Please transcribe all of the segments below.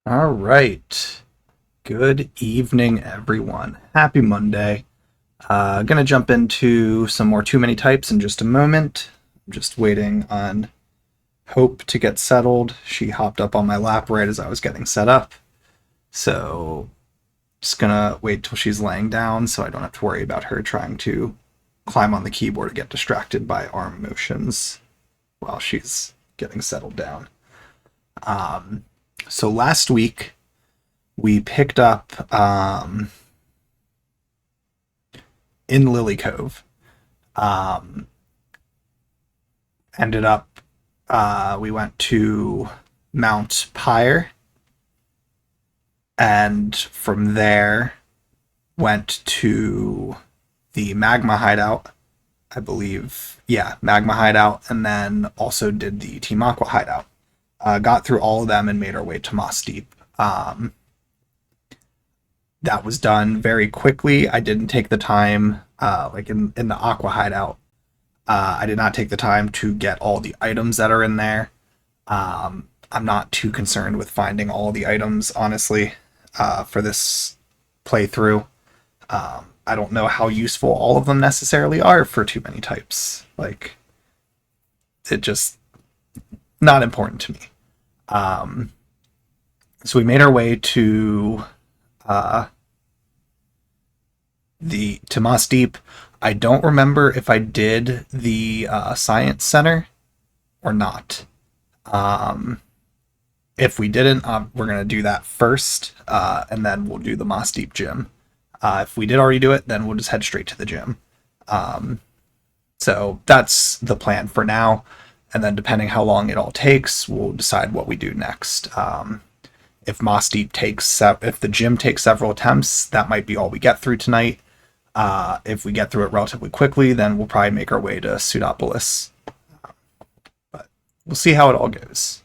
All right. Good evening, everyone. Happy Monday. Gonna jump into some more Too Many Types in just a moment. I'm just waiting on Hope to get settled. She hopped up on my lap right as I was getting set up. So just gonna wait till she's laying down so I don't have to worry about her trying to climb on the keyboard and get distracted by arm motions while she's getting settled down. So last week we picked up in Lily Cove. Ended up we went to Mount Pyre, and from there went to the Magma Hideout, I believe. Yeah, Magma Hideout, and then also did the Team Aqua Hideout. Got through all of them and made our way to Mossdeep. That was done very quickly. I didn't take the time, like in the Aqua Hideout, I did not take the time to get all the items that are in there. I'm not too concerned with finding all the items, honestly, for this playthrough. I don't know how useful all of them necessarily are for Too Many Types. Like, it just not important to me. So we made our way to Mossdeep. I don't remember if I did the Science Center or not. If we didn't, we're going to do that first, and then we'll do the Mossdeep gym. If we did already do it, then we'll just head straight to the gym. So that's the plan for now. And then depending how long it all takes, we'll decide what we do next. If Mossdeep if the gym takes several attempts, that might be all we get through tonight. If we get through it relatively quickly, then we'll probably make our way to Pseudopolis. But we'll see how it all goes.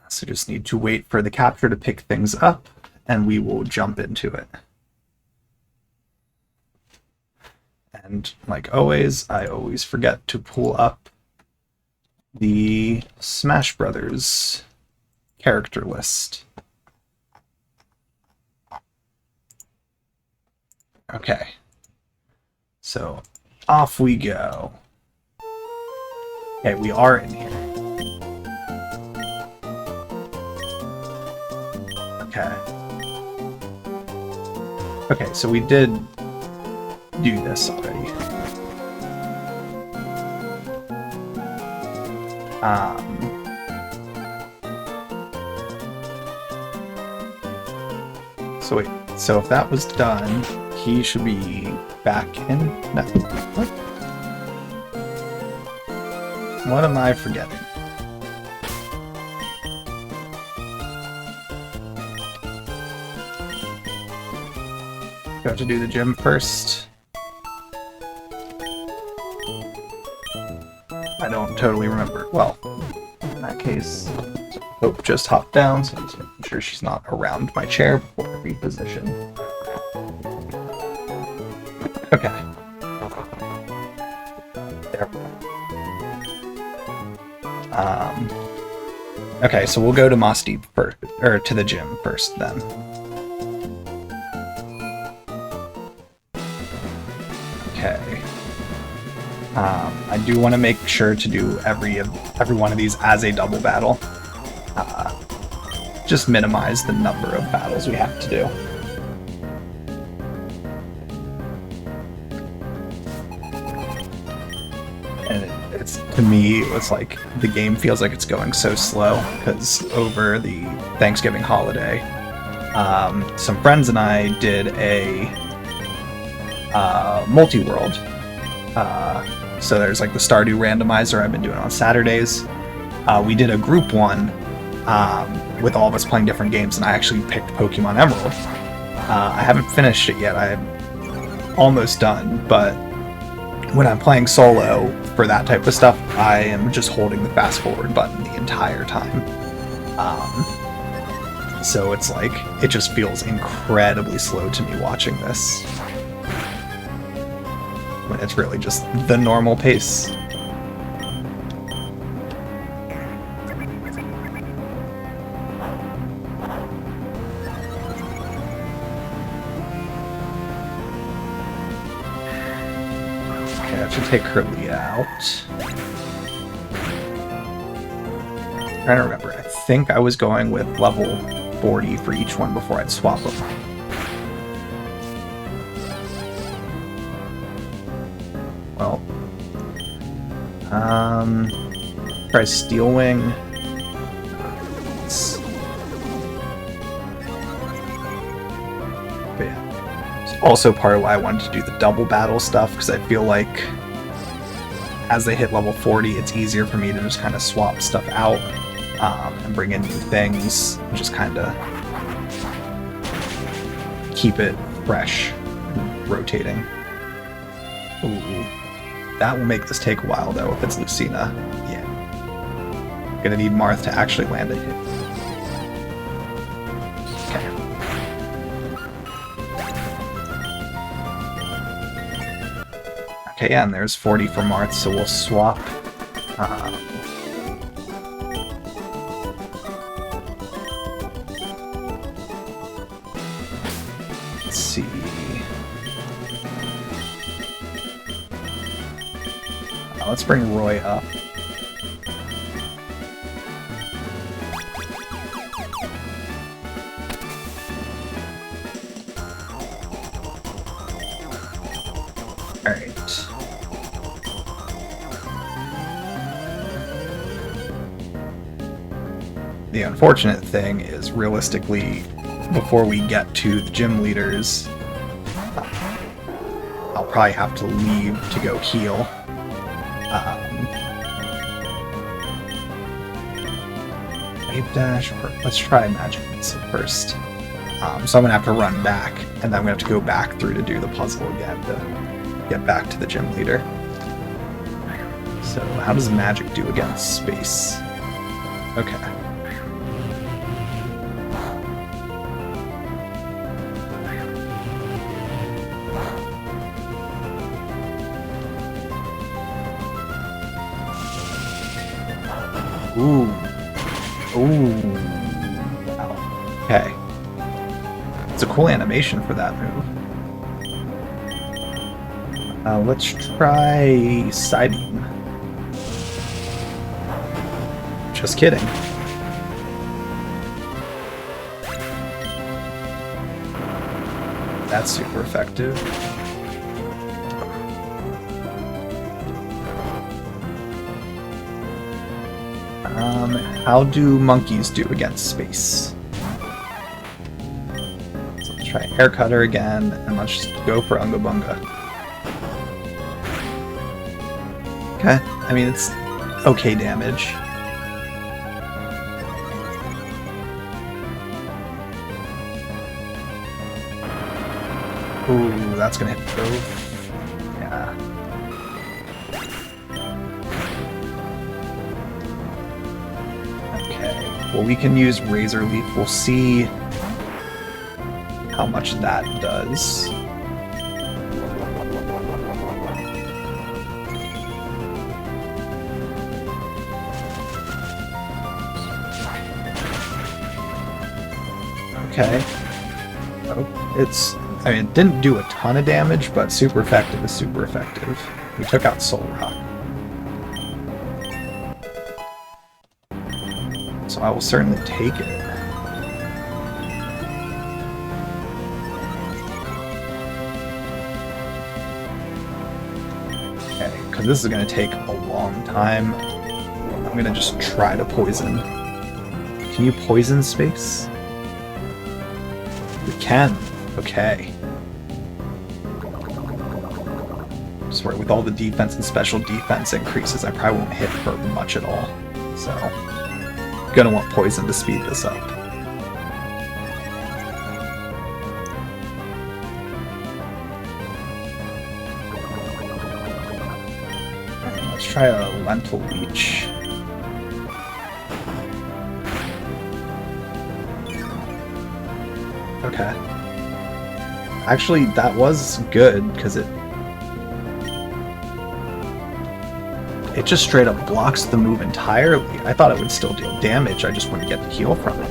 So just need to wait for the capture to pick things up, and we will jump into it. And like always, I always forget to pull up the Smash Brothers character list. Okay, so off we go. Okay, we are in here. Okay. Okay, so we did do this already. So wait, so if that was done, he should be back in. No. What am I forgetting? Got to do the gym first. I don't totally remember. Well, in that case, Hope just hopped down, so I'm just making sure she's not around my chair before I reposition. Okay. There. Okay, so we'll go to Mossdeep first, or to the gym first, then. Okay. I do want to make sure to do every one of these as a double battle. Just minimize the number of battles we have to do. And it's, to me, it's like the game feels like it's going so slow because over the Thanksgiving holiday, some friends and I did a multi-world. So there's like the Stardew randomizer I've been doing on Saturdays. We did a group one with all of us playing different games, and I actually picked Pokemon Emerald. I haven't finished it yet. I'm almost done, but when I'm playing solo for that type of stuff, I am just holding the fast forward button the entire time. So it's like, it just feels incredibly slow to me watching this, when it's really just the normal pace. Okay, I should take Curly out. I'm trying to remember. I think I was going with level 40 for each one before I'd swap them. Well, try Steel Wing. But yeah, it's also part of why I wanted to do the double battle stuff, because I feel like as they hit level 40, it's easier for me to just kind of swap stuff out and bring in new things, and just kind of keep it fresh and rotating. Ooh. That will make this take a while, though, if it's Lucina. Yeah. Gonna need Marth to actually land a hit. Okay. Okay, yeah, and there's 40 for Marth, so we'll swap. Let's see. Let's bring Roy up. Alright. The unfortunate thing is, realistically, before we get to the gym leaders, I'll probably have to leave to go heal. Wave Dash, or let's try Magic Missile first. So I'm gonna have to run back, and then I'm gonna have to go back through to do the puzzle again to get back to the gym leader. So how does Magic do against Space? Okay. Ooh. Ooh. Wow. Okay. It's a cool animation for that move. Let's try Side Beam. Just kidding. That's super effective. How do monkeys do against Space? So let's try Hair Cutter again, and let's just go for Unga Bunga. Okay, I mean, it's okay damage. Ooh, that's gonna hit both. Yeah. Well, we can use Razor Leaf. We'll see how much that does. Okay. Oh, I mean, it didn't do a ton of damage, but super effective is super effective. We took out Soul Rock. So I will certainly take it. Okay, because this is going to take a long time. I'm going to just try to poison. Can you poison Space? We can. Okay. Swear, with all the defense and special defense increases, I probably won't hit for much at all. So, gonna want poison to speed this up. Let's try a Lentil Leech. Okay. Actually, that was good, because it just straight up blocks the move entirely. I thought it would still deal damage, I just wouldn't get the heal from it.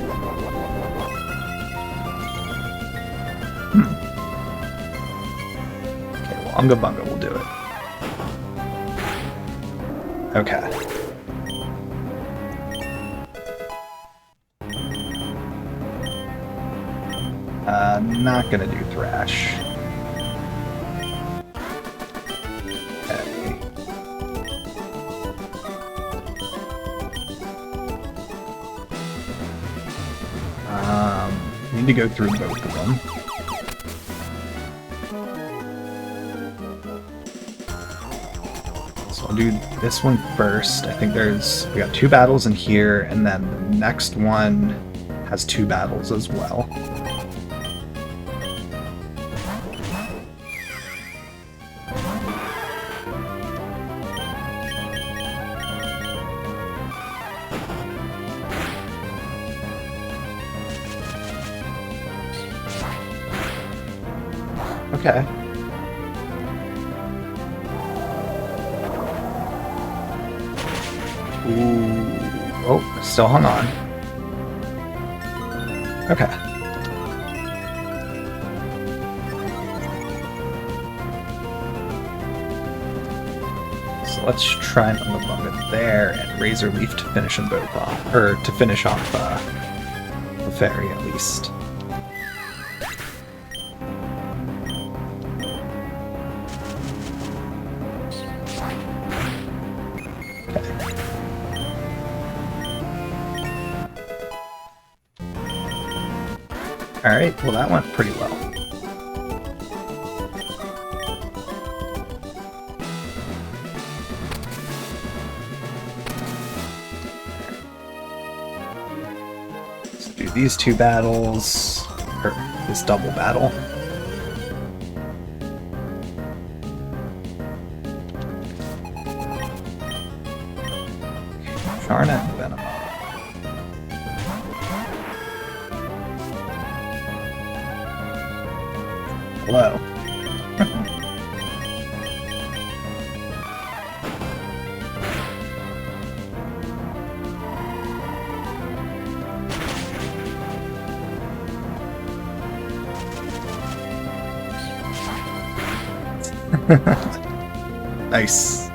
Okay, well, Unga Bunga will do it. Okay. Not gonna do Thrash. Okay. Need to go through both of them. So I'll do this one first. I think we got 2 battles in here, and then the next one has 2 battles as well. Okay. Ooh. Oh, still hung on. Okay. So let's try and unlock it there and Razor Leaf to finish them both off, or to finish off the fairy at least. Alright, well that went pretty well. Let's do these 2 battles, or this double battle. Sharna and Venom. Hello. Nice.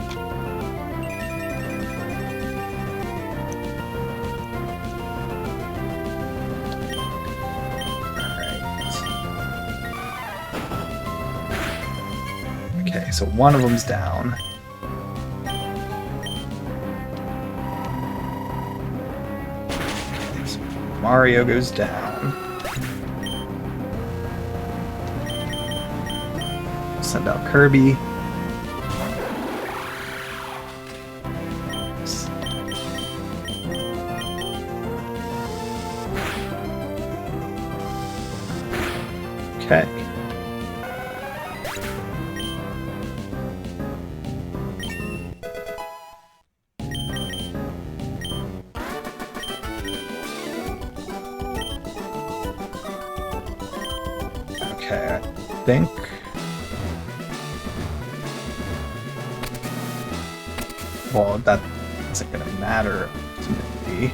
Okay, so one of them's down. Okay, so Mario goes down. Send out Kirby. Okay. Okay, I think... Well, that isn't going to matter ultimately.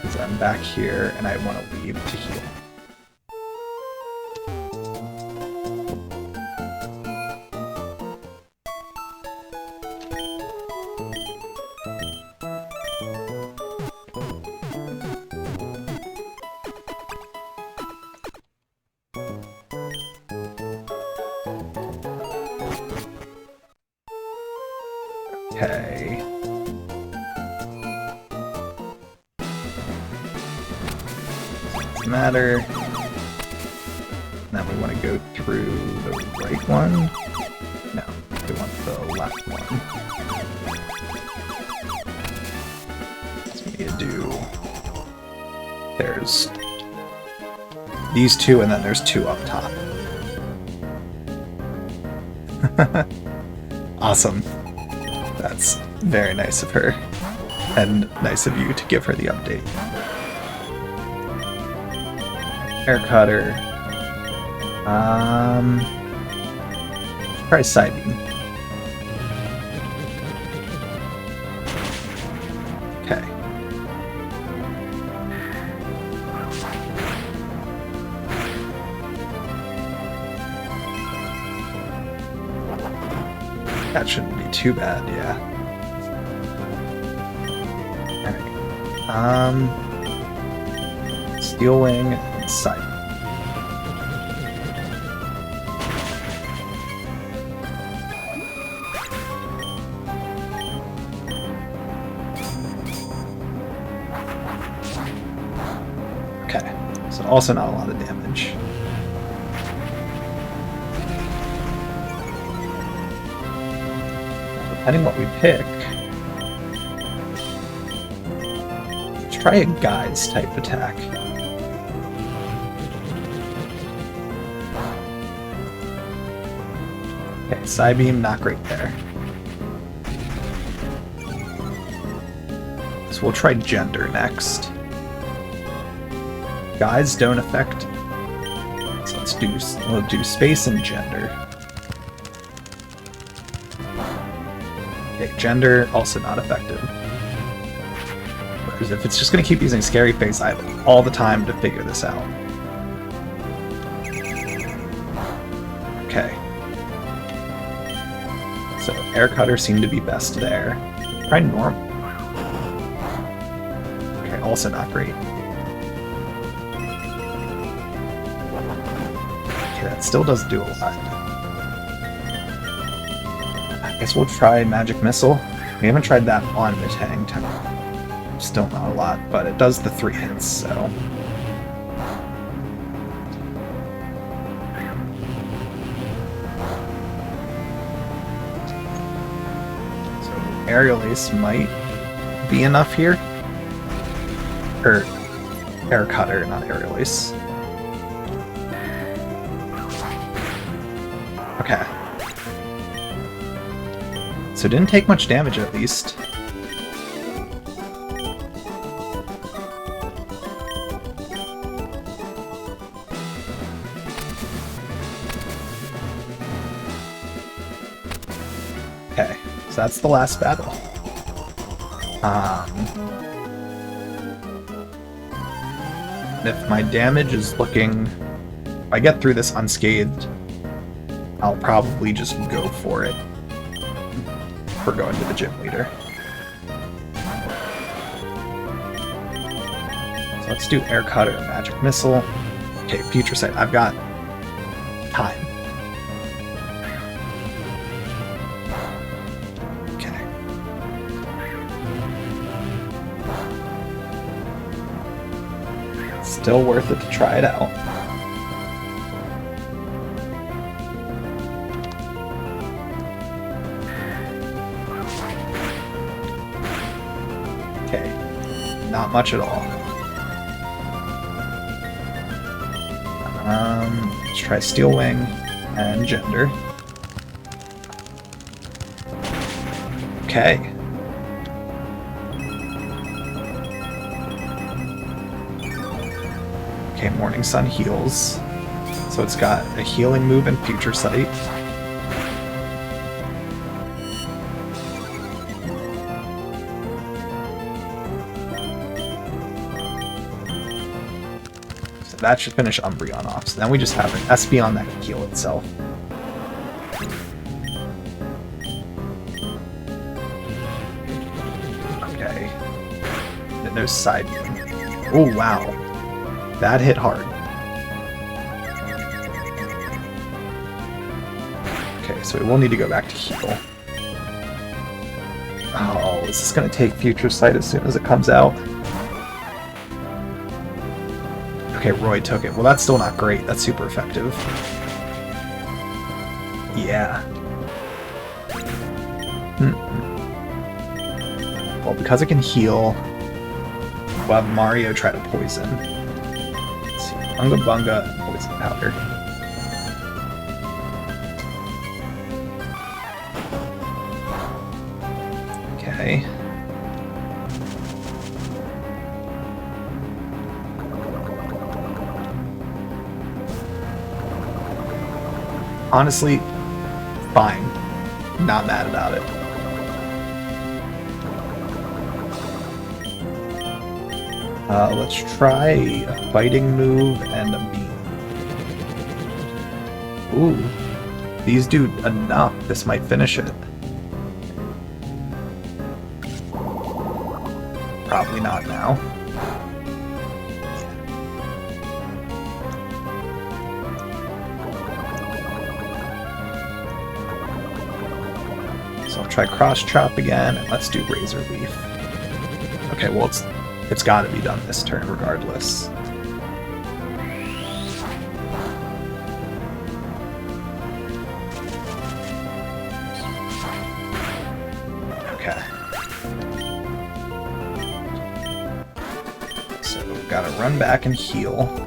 Because I'm back here and I want to leave to heal. Okay. Doesn't matter. Now we want to go through the right one. No, we want the left one. So we need to do... There's these 2, and then there's 2 up top. Awesome. That's very nice of her, and nice of you to give her the update. Air Cutter. Try Side Beam. Okay. That shouldn't be too bad, yeah. Alright. Steel Wing and Side. Okay, so also not a lot of damage. Depending what we pick, let's try a Guise type attack. Okay, Psybeam, not great there. So we'll try Gender next. Guides don't affect. So we'll do Space and Gender. Okay, Gender also not effective. Because if it's just going to keep using Scary Face, I have all the time to figure this out. Okay. So Air Cutter seemed to be best there. Try normal. Okay, also not great. That still doesn't do a lot. I guess we'll try Magic Missile. We haven't tried that on Mitang. Still not a lot, but it does the 3 hits, so... So Aerial Ace might be enough here. Or Air Cutter, not Aerial Ace. Okay. So it didn't take much damage at least. Okay, so that's the last battle. If my damage is looking... If I get through this unscathed, I'll probably just go for it. We're going to the gym leader. So let's do Air Cutter, Magic Missile. Okay, Future Sight. I've got time. Okay. Still worth it to try it out. Not much at all. Let's try Steel Wing and Gender. Okay. Okay, Morning Sun heals. So it's got a healing move and Future Sight. That should finish Umbreon off. So then we just have an Espeon that can heal itself. Okay. Then there's Psybeam. Oh, wow. That hit hard. Okay, so we will need to go back to heal. Oh, is this going to take Future Sight as soon as it comes out? Okay, Roy took it. Well, that's still not great. That's super effective. Yeah. Well, because it can heal, we'll have Mario try to poison. Let's see. Bunga Bunga and Poison Powder. Okay. Honestly, fine. Not mad about it. Let's try a fighting move and a beam. Ooh. These do enough. This might finish it. probably not now. So I'll try Cross Chop again, and let's do Razor Leaf. Okay, well, it's got to be done this turn regardless. Okay. So we've got to run back and heal.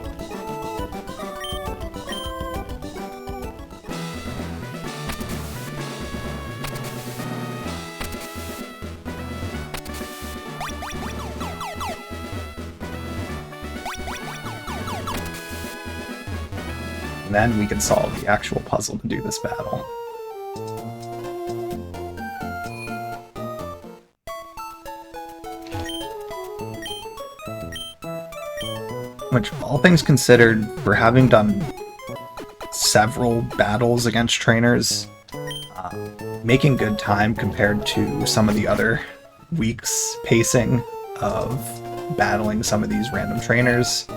And then we can solve the actual puzzle to do this battle. Which, all things considered, for having done several battles against trainers, making good time compared to some of the other weeks' pacing of battling some of these random trainers,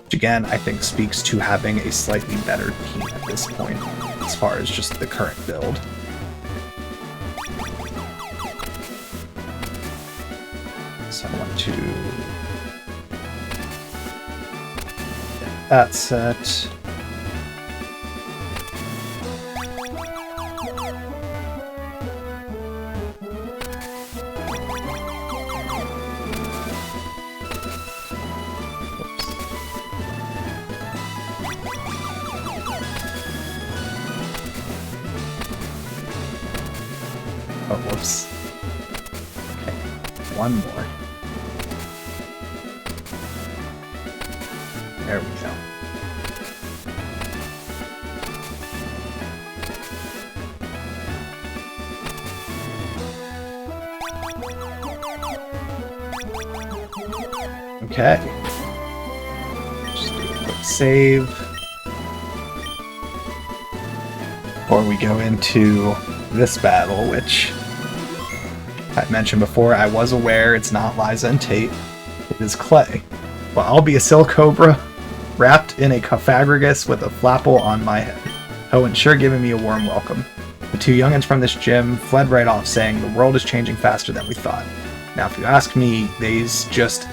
which again, I think speaks to having a slightly better team at this point, as far as just the current build. So I want to get that set. Oh, whoops. Okay, one more. There we go. Okay. Just do a quick save. Before we go into this battle, which I mentioned before, I was aware it's not Liza and Tate, it is Clay. Well, I'll be a Silcobra wrapped in a Cofagrigus with a Flapple on my head. Oh, and sure giving me a warm welcome. The two youngins from this gym fled right off, saying the world is changing faster than we thought. Now, if you ask me, they's just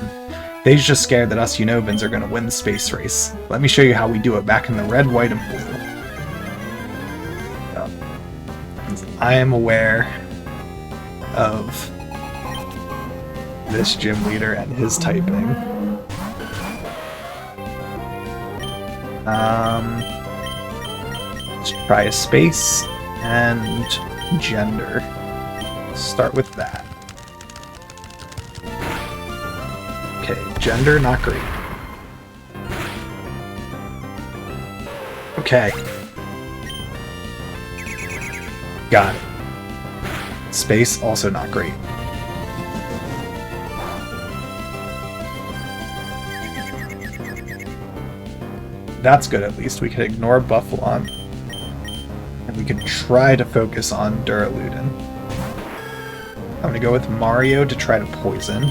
scared that us Unovans are going to win the space race. Let me show you how we do it back in the red, white, and blue. I am aware of this gym leader and his typing. Let's try a space and gender. Start with that. Okay, gender, not great. Okay. Got it. Space, also not great. That's good, at least. We can ignore Buffalon. And we can try to focus on Duraludin. I'm gonna go with Mario to try to poison.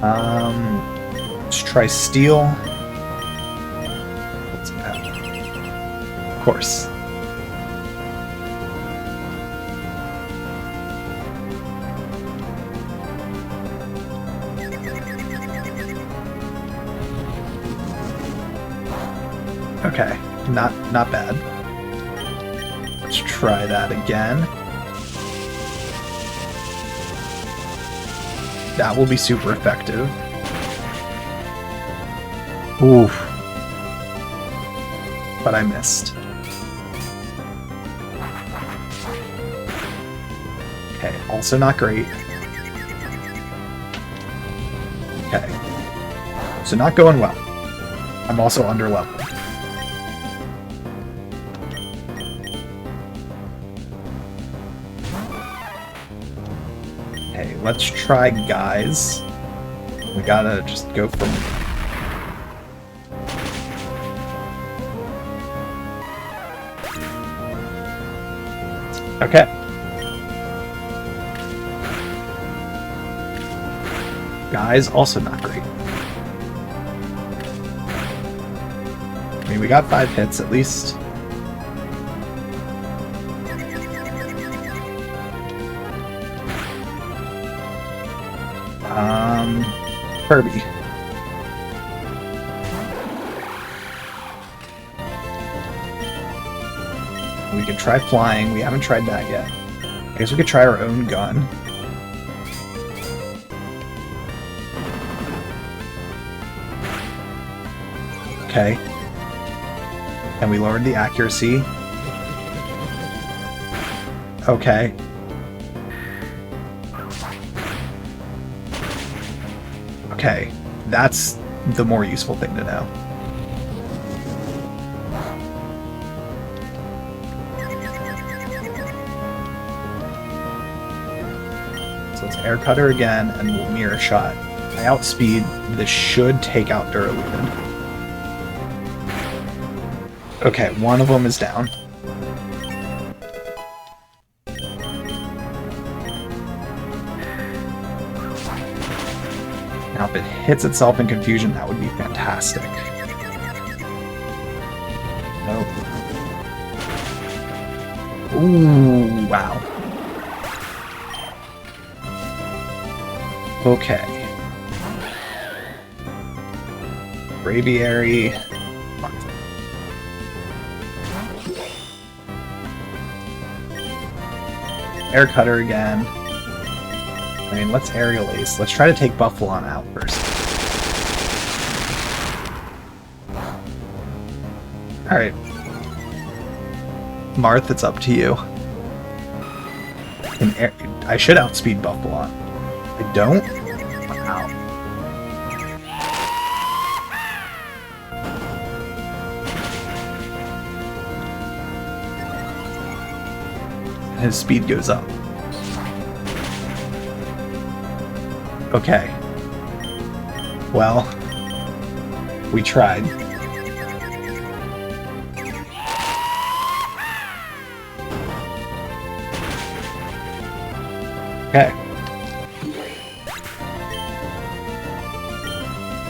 Let's try Steel. What's that? Of course. Okay, not bad. Let's try that again. That will be super effective. Oof. But I missed. Okay, also not great. Okay. So not going well. I'm also under leveled. Okay, let's try guys. We gotta just go from... Okay. Guys, also not great. I mean, we got 5 hits at least. Kirby. We could try flying. We haven't tried that yet. I guess we could try our own gun. Okay. And we lowered the accuracy. Okay. Okay. That's the more useful thing to know. So let's air cutter again, and we'll mirror shot. I outspeed. This should take out Duraludin. Okay, one of them is down. Now, if it hits itself in confusion, that would be fantastic. Nope. Ooh, wow. Okay. Braviary. Air cutter again. I mean, let's aerial ace. Let's try to take Buffalon out first. Alright. Marth, it's up to you. I should outspeed Buffalon. I don't? Wow. His speed goes up. Okay. Well, we tried. Okay.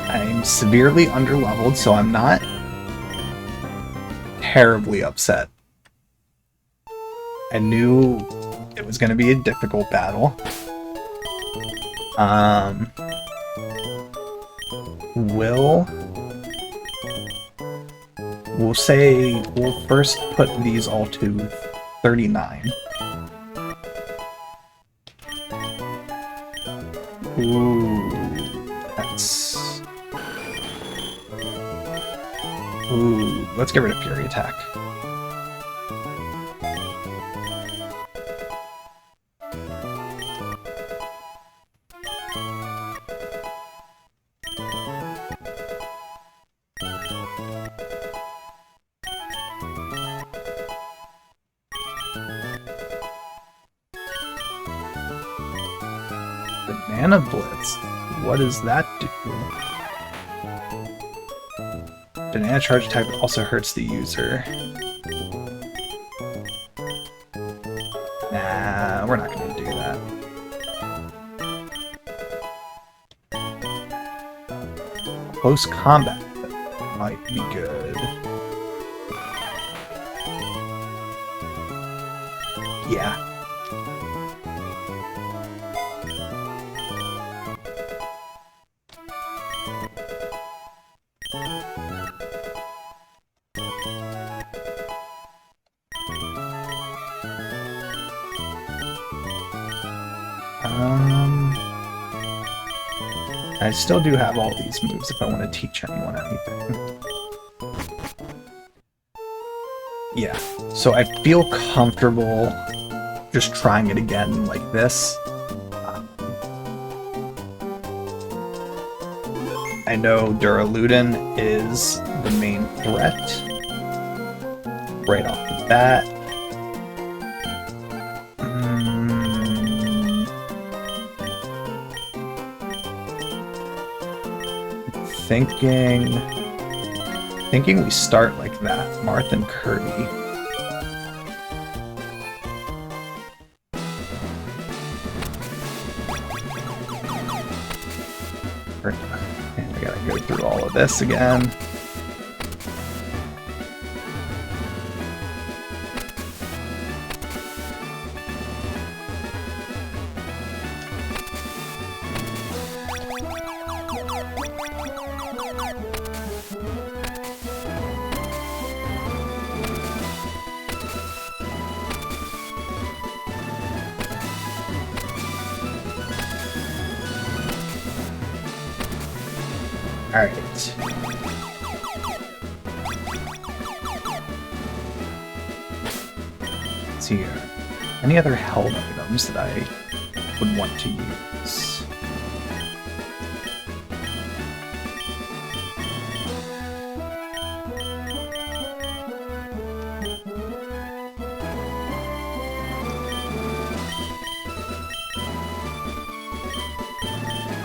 I'm severely underleveled, so I'm not terribly upset. I knew it was going to be a difficult battle. We'll say we'll first put these all to 39. Ooh, that's... Ooh, let's get rid of Fury Attack. Banana Blitz. What does that do? Banana Charge Attack also hurts the user. Nah, we're not gonna do that. Close combat might be good. Yeah. I still do have all these moves if I want to teach anyone anything. Yeah, so I feel comfortable just trying it again like this. I know Duraludin is the main threat right off the bat. Thinking we start like that, Marth and Kirby. And I gotta go through all of this again. Alright. Let's see here. Any other held items that I would want to use?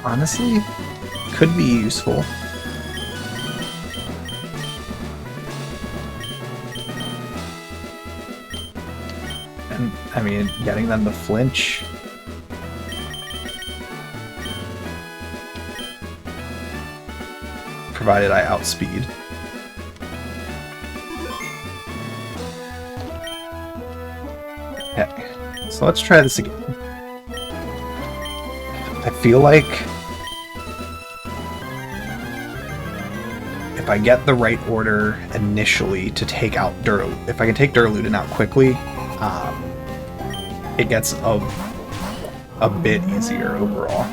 Honestly, could be useful. And, I mean, getting them to flinch. Provided I outspeed. Okay, so let's try this again. I feel like if I get the right order initially to take out if I can take Duraludin out quickly, it gets a bit easier overall.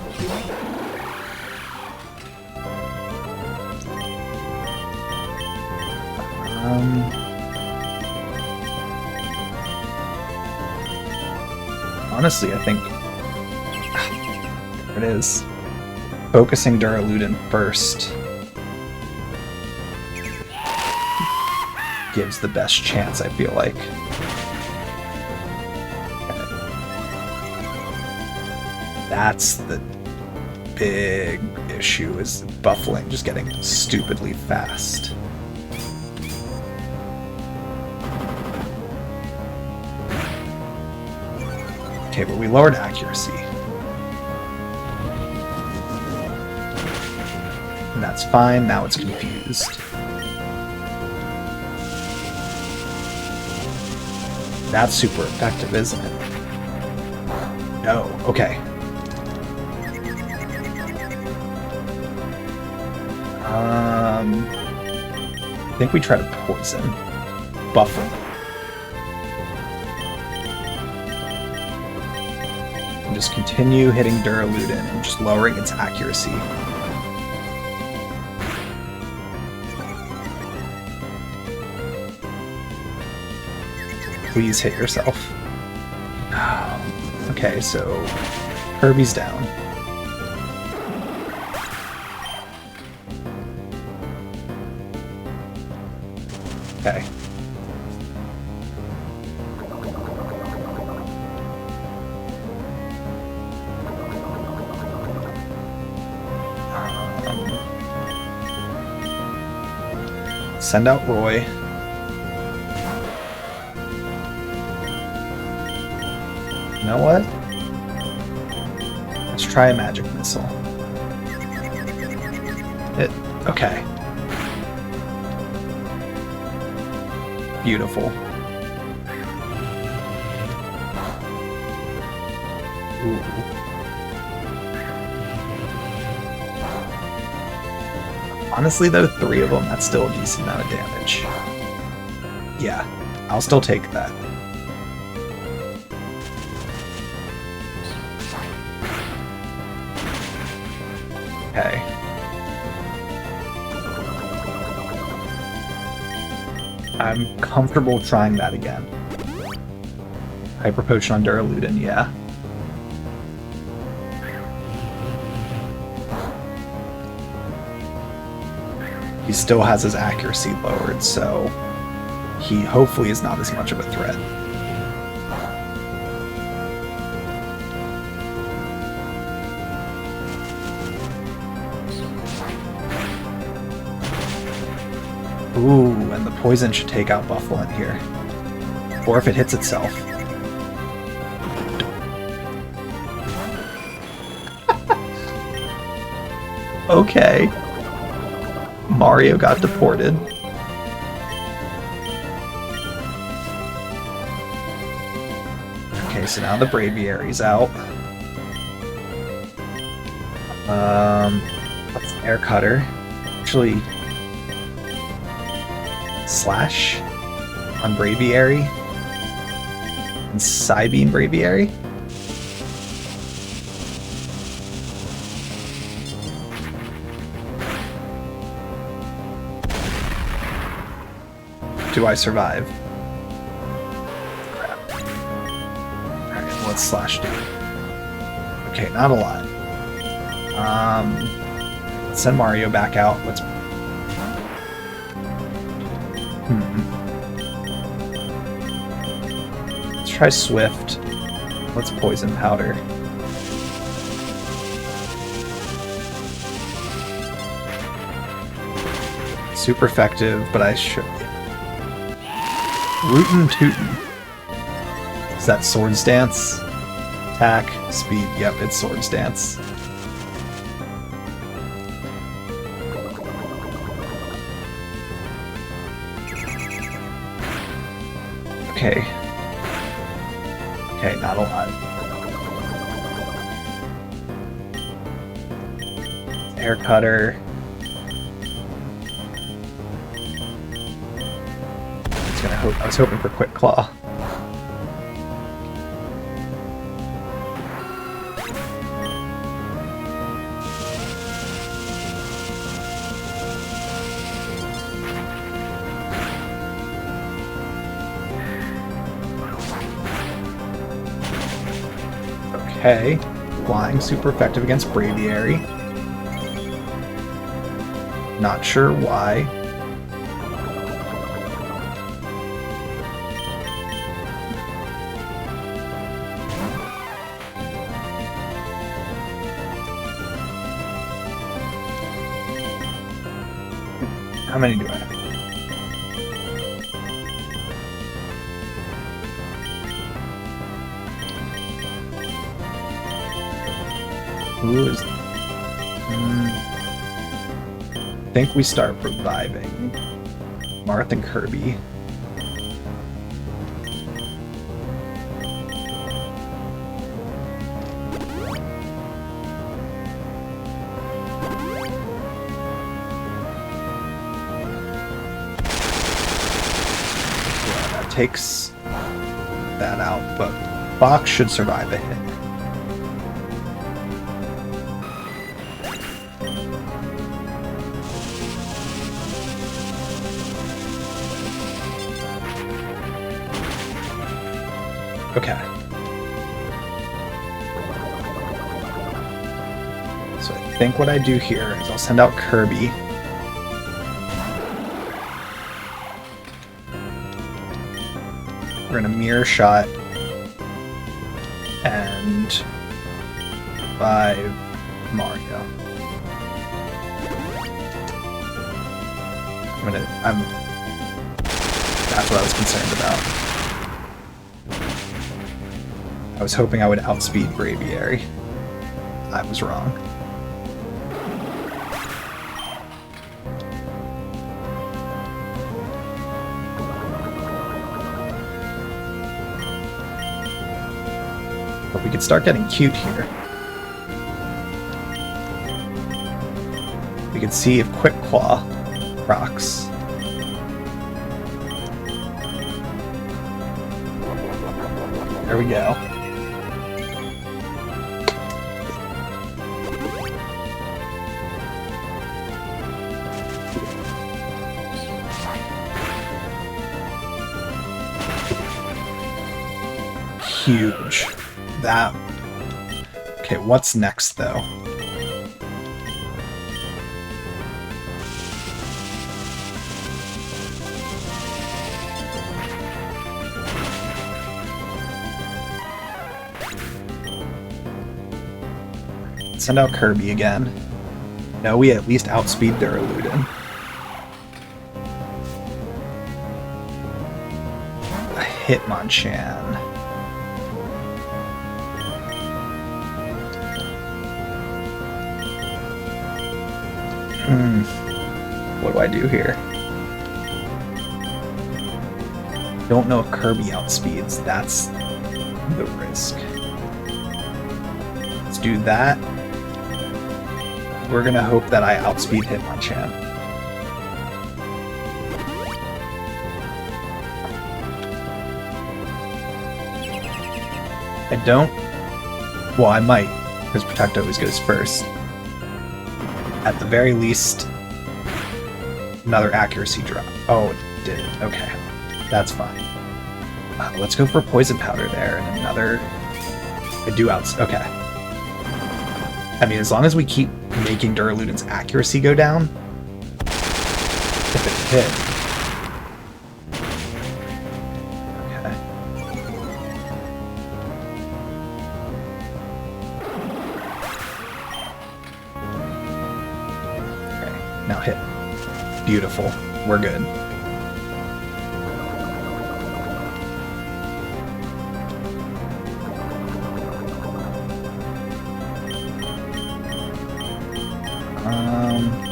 Honestly, I think there it is. Focusing Duraludin first gives the best chance, I feel like. That's the big issue, is Buffling just getting stupidly fast. Okay, but we lowered accuracy. And that's fine, now it's confused. That's super effective, isn't it? No, okay. I think we try to poison. Buffer. And just continue hitting Duraludin and just lowering its accuracy. Please hit yourself. Okay, so Kirby's down. Okay. Send out Roy. You know what? Let's try a magic missile. Okay. Beautiful. Ooh. Honestly though, 3 of them, that's still a decent amount of damage. Yeah, I'll still take that. Okay. I'm comfortable trying that again. Hyper Potion on Duraludin, yeah. He still has his accuracy lowered, so he hopefully is not as much of a threat. Ooh, and the poison should take out Bufflin here. Or if it hits itself. Okay. Mario got deported. Okay, so now the Braviary's out. What's Air Cutter? Actually, Slash on Braviary and Psybeam Braviary. Do I survive? Crap. Alright, what's Slash do? Okay, not a lot. Let's send Mario back out. Let's... Let's try Swift. Let's Poison Powder. Super effective, but I should... Rootin' Tootin'. Is that Swords Dance? Attack, speed, yep, it's Swords Dance. Okay. Okay, not a lot. Air Cutter. I was hoping for Quick Claw. Okay. Flying, super effective against Braviary. Not sure why. How many do I have? Who is... I think we start reviving Marth and Kirby. Takes that out, but Fox should survive a hit. Okay. So I think what I do here is I'll send out Kirby. We're gonna Mirror Shot and 5 Mario. That's what I was concerned about. I was hoping I would outspeed Braviary. I was wrong. But we could start getting cute here. We could see if Quick Claw procs. There we go. Huge. That... Okay, what's next, though? Send out Kirby again. No, we at least outspeed Duraludin. A Hitmonchan. What do I do here? Don't know if Kirby outspeeds. That's the risk. Let's do that. We're gonna hope that I outspeed Hitmonchan. I don't. Well, I might, because Protect always goes first. At the very least, another accuracy drop. Oh, it did. Okay. That's fine. Let's go for Poison Powder there, and another... I do outs... Okay. I mean, as long as we keep making Duraludon's accuracy go down, if it hit... Okay. Okay, now hit. Beautiful. We're good.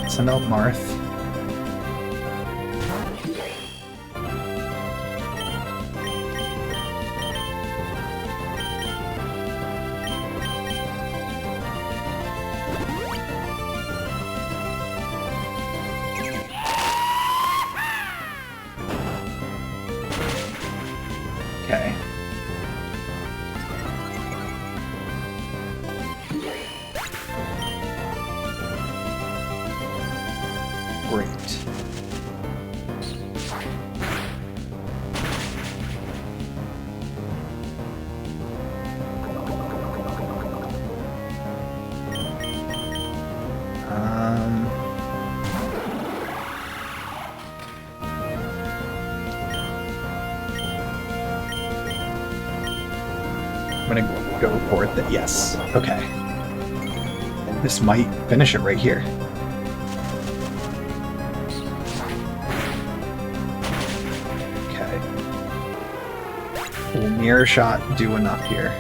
Send out Marth. Okay. Great. I'm gonna go for it. Yes. Okay. This might finish it right here. Will Mirror Shot do enough here?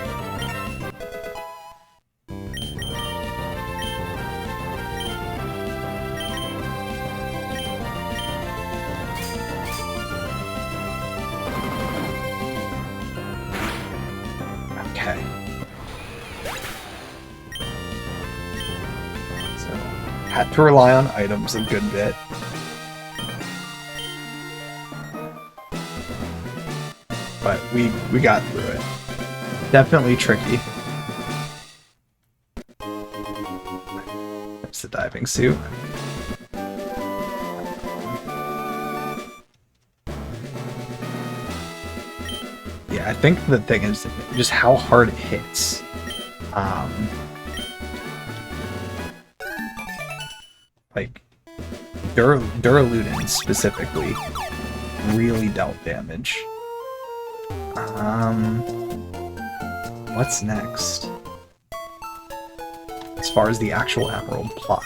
Okay. So, had to rely on items a good bit. But we got through it. Definitely tricky. There's the diving suit. Yeah, I think the thing is just how hard it hits. Like Duraludon specifically really dealt damage. What's next? As far as the actual Emerald plot.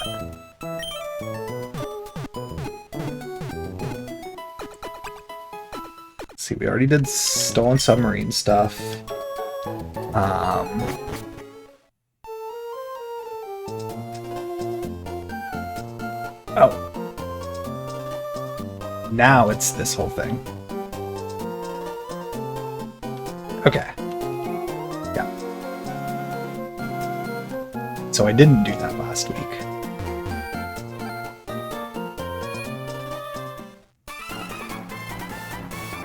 Let's see, we already did Stolen Submarine stuff. Oh. Now it's this whole thing. Okay. Yeah. So I didn't do that last week.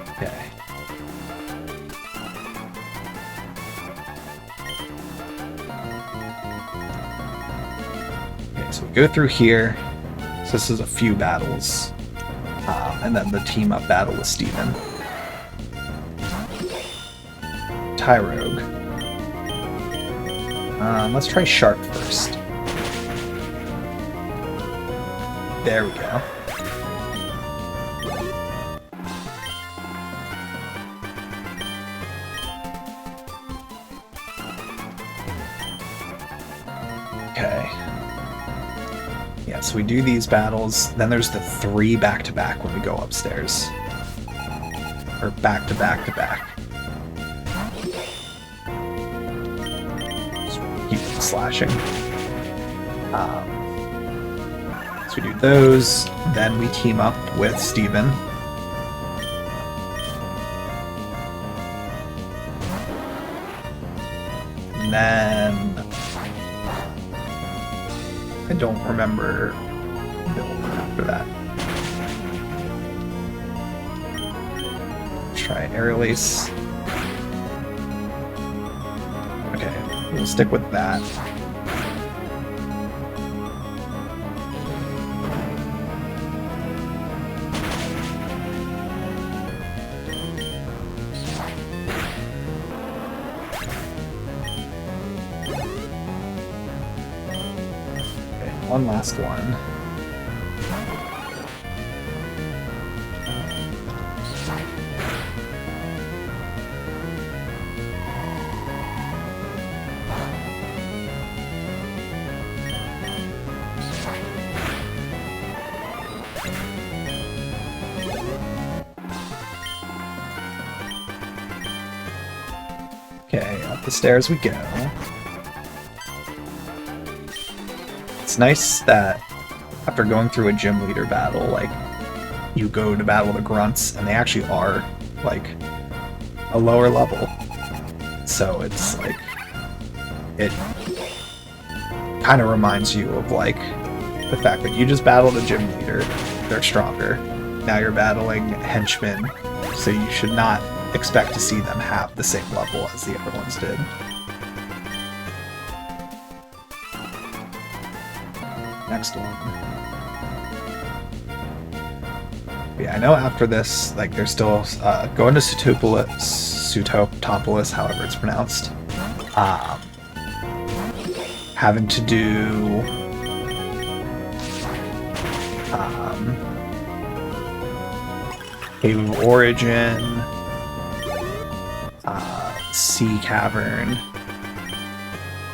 Okay. Okay, so we go through here. So this is a few battles. And then the team up battle with Steven. Tyrogue. Let's try Sharp first. There we go. Okay. Yeah, so we do these battles, then there's the 3 back-to-back when we go upstairs. Or back-to-back-to-back. Just keep slashing. So we do those, then we team up with Steven. And then I don't remember the order after that. Let's try Aerial Ace. Okay, we'll stick with that. One last one. Okay, up the stairs we go. It's nice that after going through a gym leader battle, like, you go to battle the grunts, and they actually are, like, a lower level. So it's, like, it kind of reminds you of, like, the fact that you just battled a gym leader, they're stronger. Now you're battling henchmen, so you should not expect to see them have the same level as the other ones did. Next one. Yeah, I know after this, like, there's still going to Sutopolis, however it's pronounced. Having to do Cave of Origin, Sea Cavern,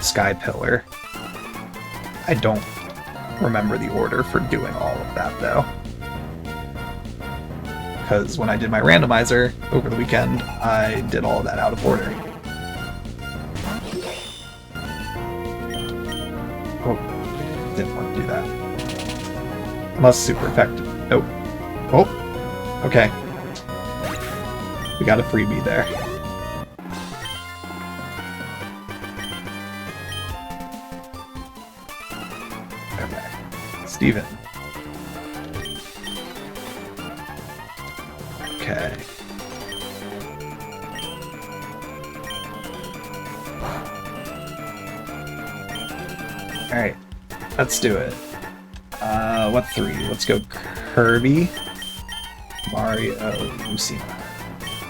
Sky Pillar. I don't remember the order for doing all of that, though. Because when I did my randomizer over the weekend, I did all of that out of order. Oh, didn't want to do that. Unless super effective. Nope. Oh, okay. We got a freebie there. Steven. Okay. Alright, let's do it. What three? Let's go Kirby, Mario, Lucina.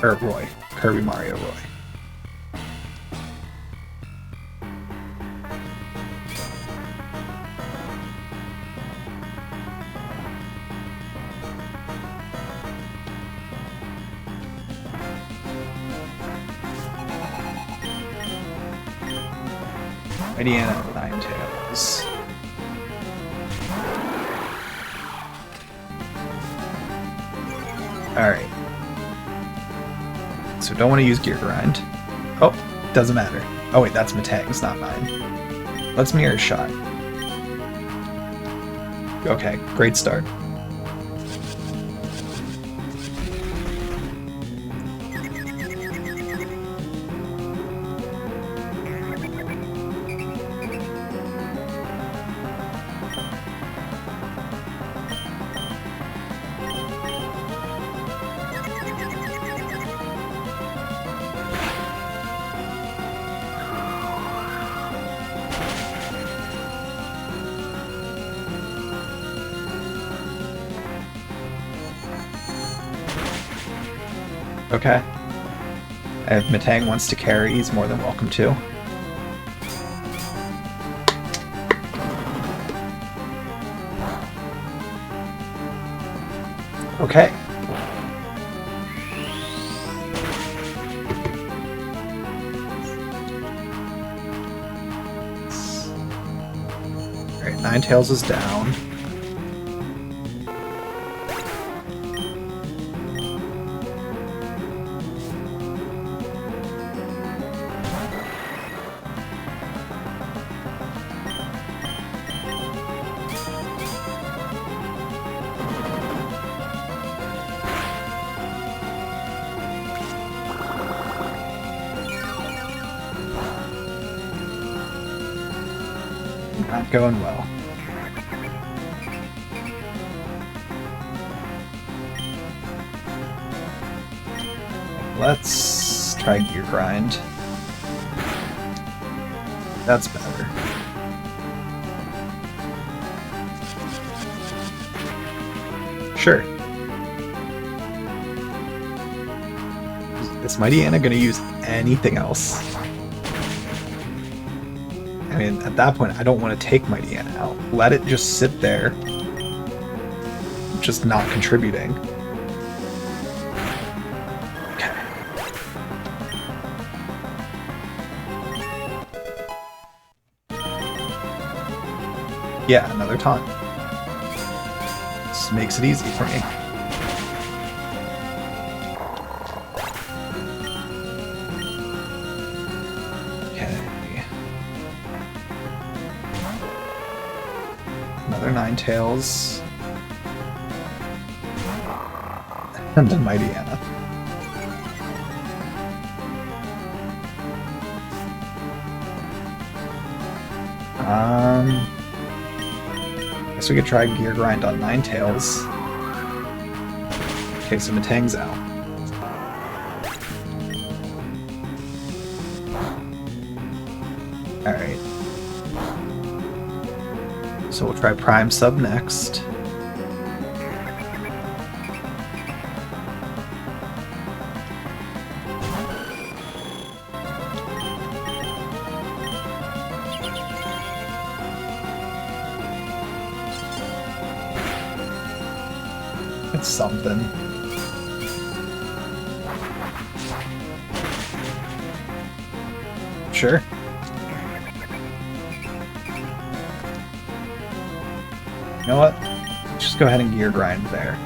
Or Roy. Kirby, Mario, Roy. Indiana Ninetales. Alright. So don't want to use Gear Grind. Oh, doesn't matter. Oh wait, that's Metang's, not mine. Let's Mirror Shot. Okay, great start. Okay. If Metang wants to carry, he's more than welcome to. Okay. Alright, Ninetales is down. Not going well. Let's try Gear Grind. That's better. Sure. Is Mighty Anna gonna use anything else? I mean, at that point, I don't want to take Mighty Anna out. Let it just sit there, just not contributing. Okay. Yeah, another taunt. This makes it easy for me. Ninetales, and then Mighty Anna. Guess we could try Gear Grind on Ninetales. Okay, so Matang's out. Alright. So we'll try Prime Sub next. It's something. Sure. You know what? Just go ahead and Gear Grind there.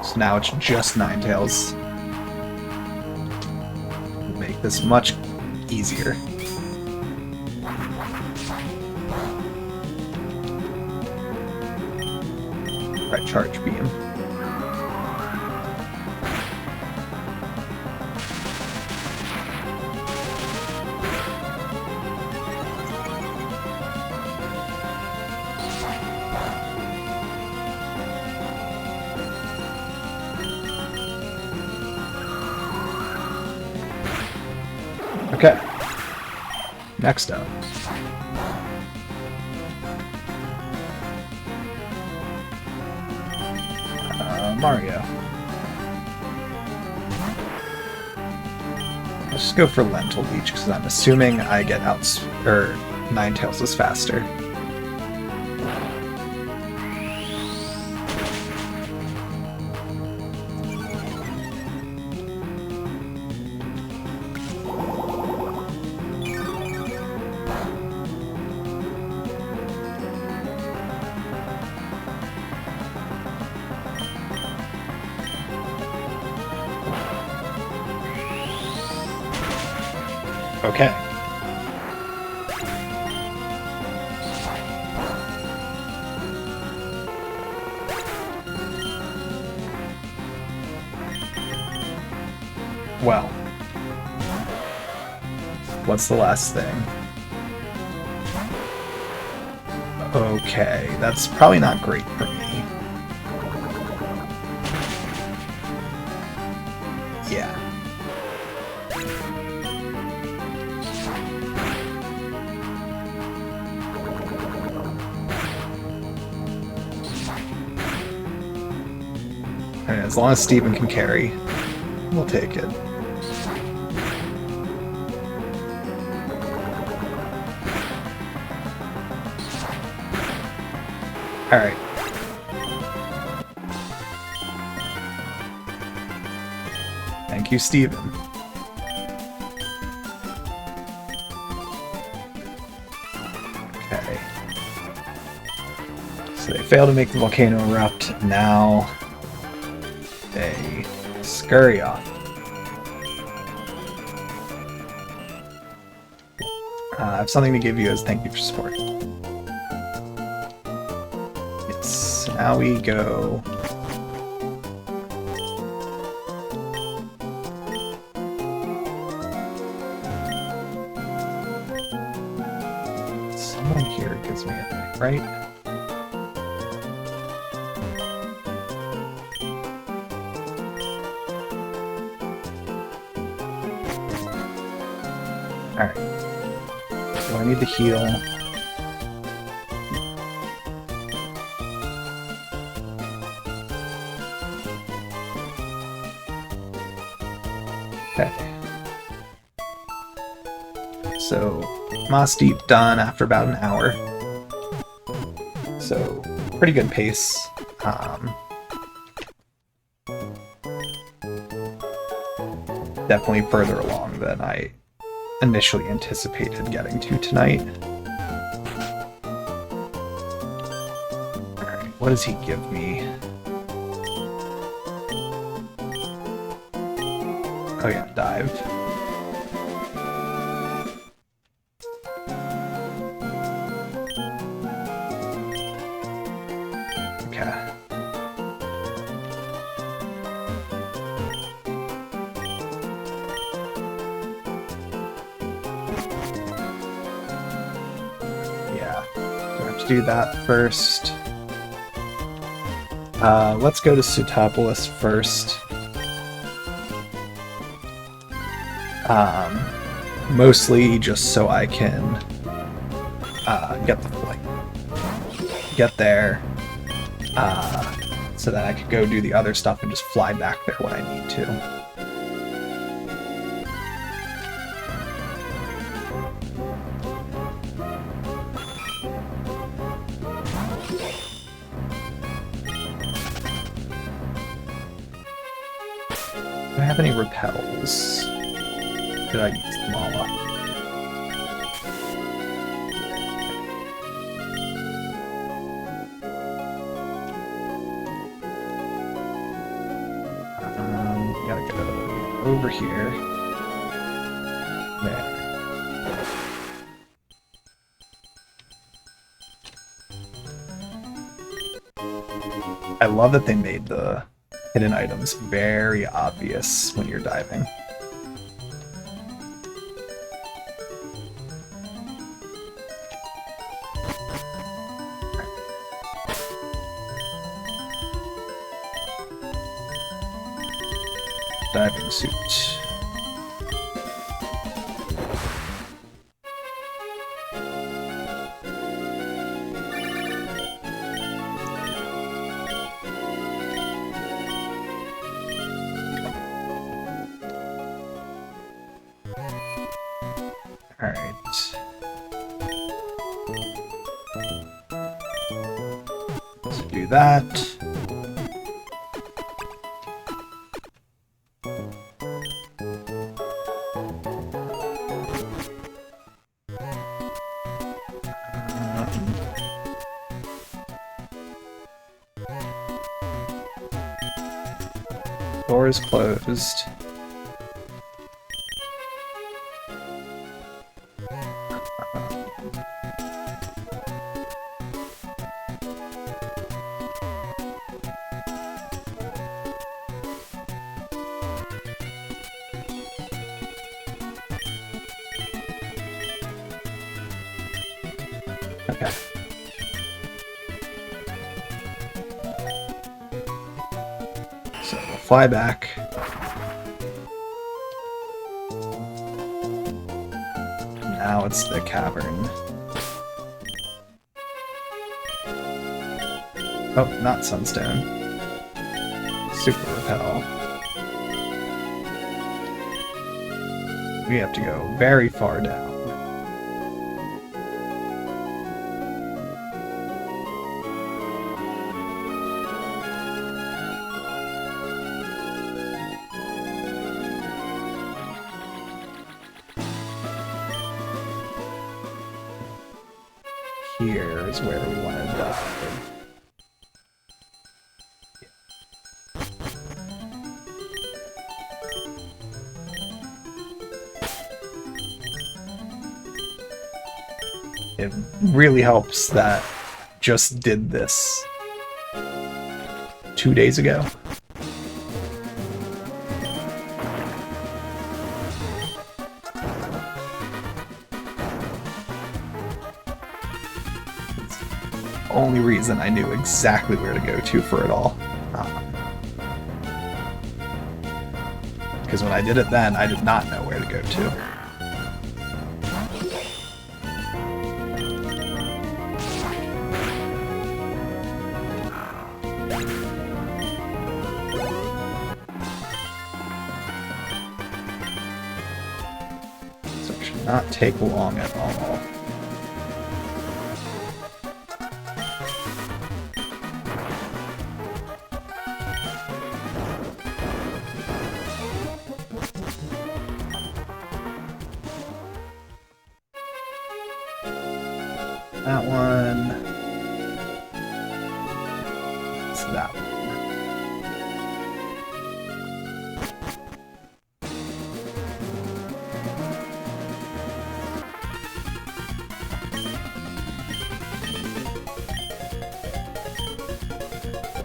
So now it's just Ninetales. Make this much easier. Right, Charge Beam. Okay. Next up. Mario. Let's just go for Lentil Leech, because I'm assuming I get Ninetales is faster. Okay. Well. What's the last thing? Okay, that's probably not great for me. Yeah. As long as Steven can carry, we'll take it. Alright. Thank you, Steven. Okay. So they fail to make the volcano erupt. Now they scurry off. I have something to give you as thank you for support. Yes, now we go right? Alright. Do I need to heal? Okay. So, Mossdeep done after about an hour. So, pretty good pace. Definitely further along than I initially anticipated getting to tonight. Alright, what does he give me? Oh yeah, dive. Okay. Yeah, so I have to do that first. Let's go to Sutopolis first. Mostly just so I can get there, so that I could go do the other stuff and just fly back there when I need to. Do I have any repels? Did I use them all up? Gotta go over here. There. I love that they made the hidden items very obvious when you're diving. Diving suit. Alright. Let's do that. Door is closed. Okay. So we'll fly back. Now it's the cavern. Oh, not Sunstone. Super Repel. We have to go very far down. Here is where we want to dive. It really helps that just did this 2 days ago. only reason I knew exactly where to go to for it all. Because when I did it then, I did not know where to go to. So it should not take long at all. That one. It's that one.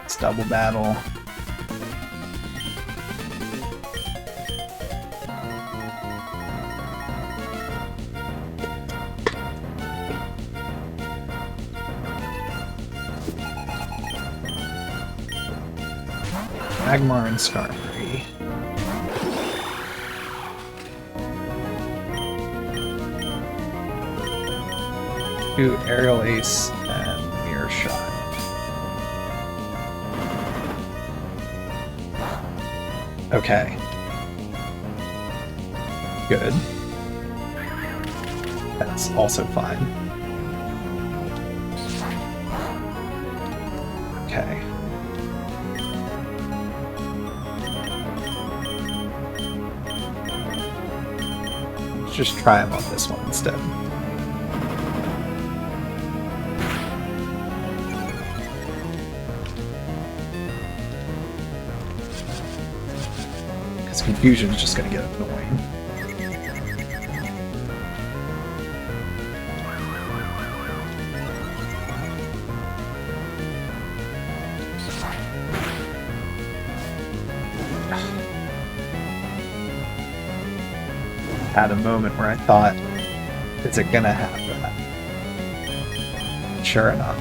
It's double battle. Magmar and Skarmory. Two Aerial Ace and Mirror Shot. Okay. Good. That's also fine. Okay. Just try him on this one instead. Because confusion is just going to get annoying. Had a moment where I thought, is it gonna have that? Sure enough.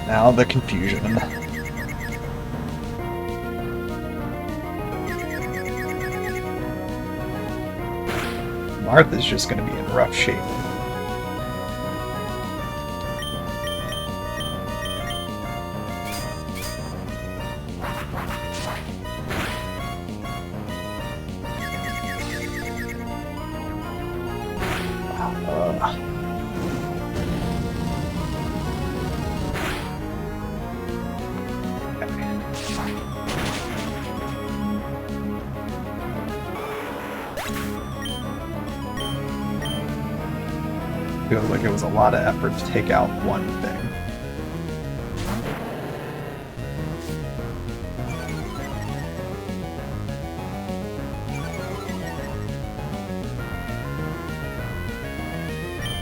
Now the confusion. Martha's just going to be in rough shape. Feels like it was a lot of effort to take out one thing.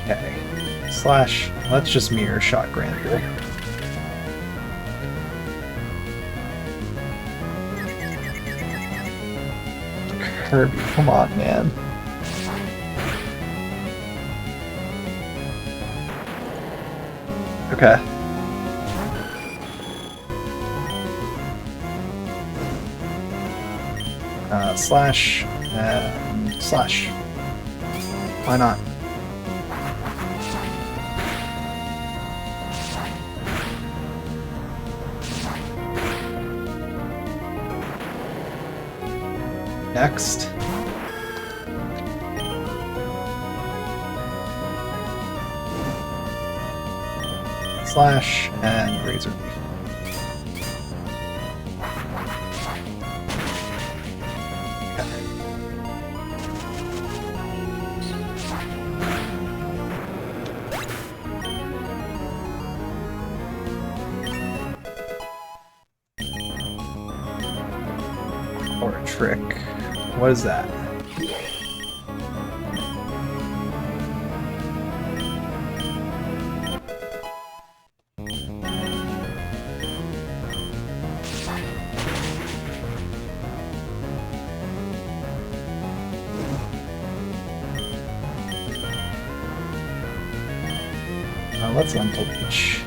Okay. Slash, let's just Mirror Shot Grandeur. Kirby, come on, man. Okay. Slash and slash. Why not? Next. Slash and Razor Leaf. Or a trick. What is that? let's Lentil Leech.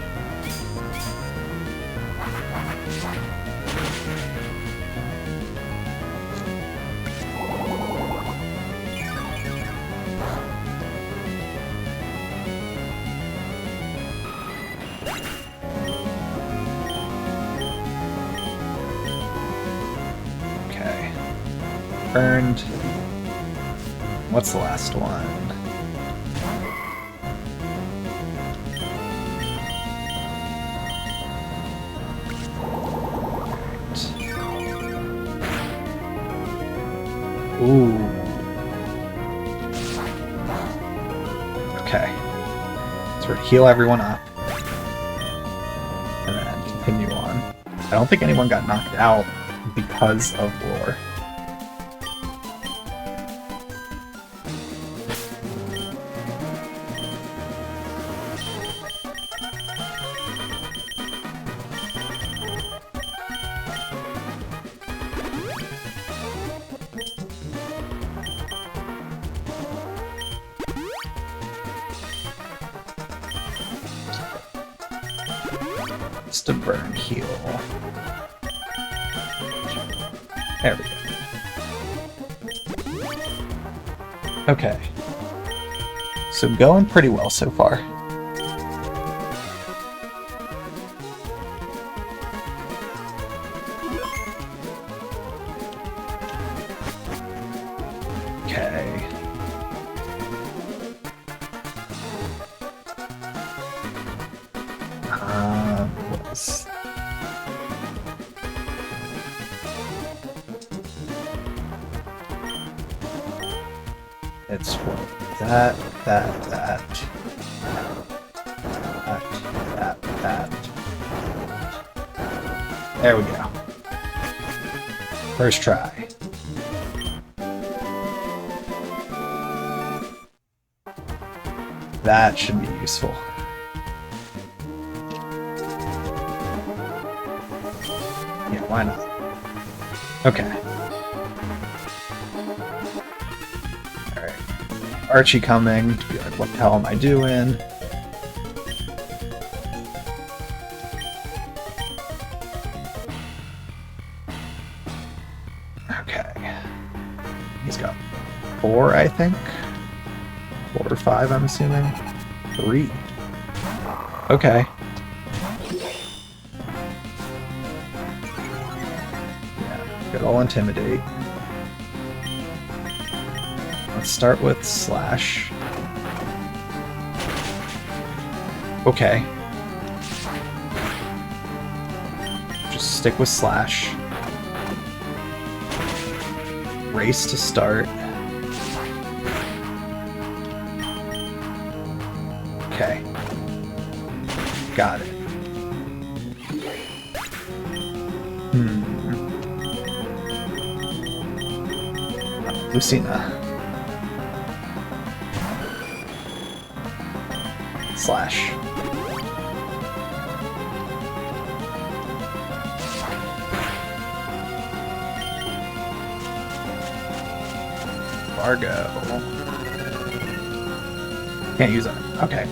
Okay. Earned. What's the last one? Ooh. Okay. So we're to heal everyone up. And then continue on. I don't think anyone got knocked out because of Roar. Just a burn heal. There we go. Okay. So going pretty well so far. Okay. What's... It's what? That. There we go. First try. That should be useful. Yeah, why not? Okay. Alright. Archie coming to be like, what the hell am I doing? Okay. He's got 4, I think. 4 or 5, I'm assuming. 3. Okay. Yeah, good old Intimidate. Let's start with Slash. Okay. Just stick with Slash. Race to start. Okay. Got it. Lucina. Slash. Fargo. Can't use it. Okay.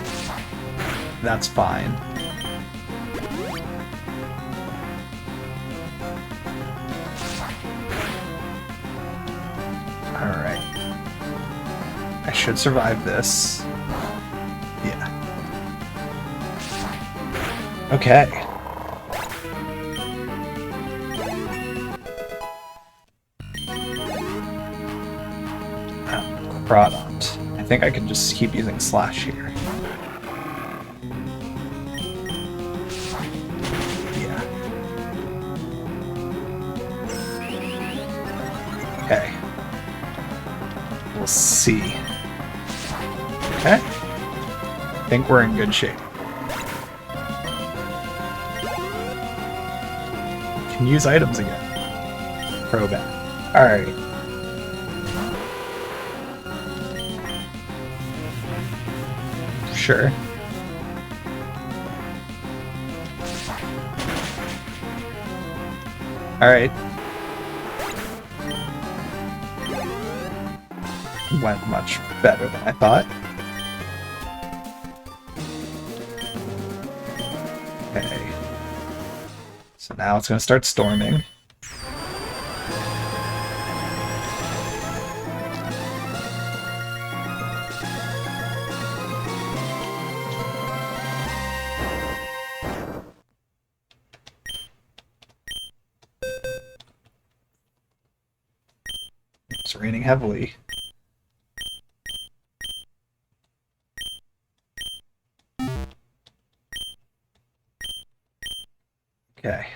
That's fine. Alright. I should survive this. Yeah. Okay. Product. I think I can just keep using Slash here. Yeah. Okay. We'll see. Okay. I think we're in good shape. Can use items again. Throwback. Alright. Sure. Alright. Went much better than I thought. So now it's going to start storming. It's raining heavily. Okay.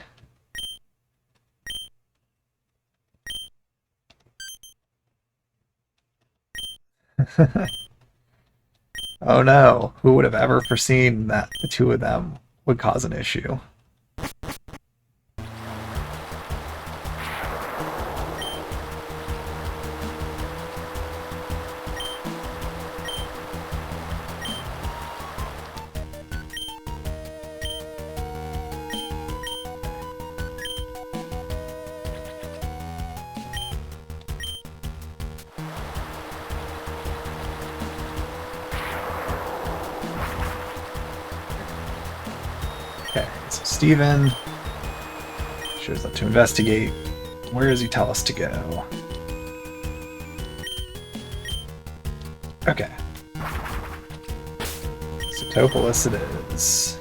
Oh no, who would have ever foreseen that the two of them would cause an issue? Okay, so Steven shows up to investigate. Where does he tell us to go? Okay. Setopolis it is.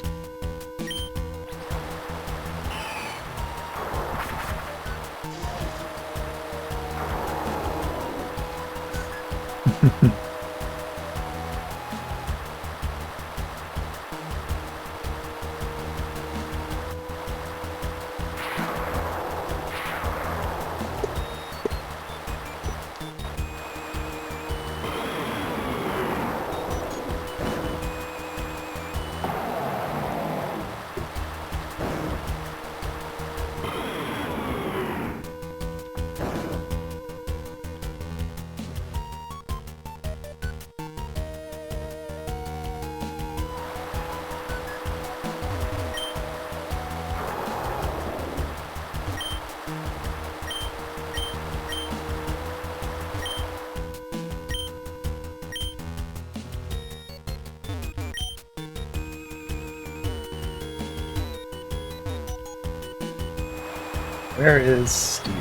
Where is Steven?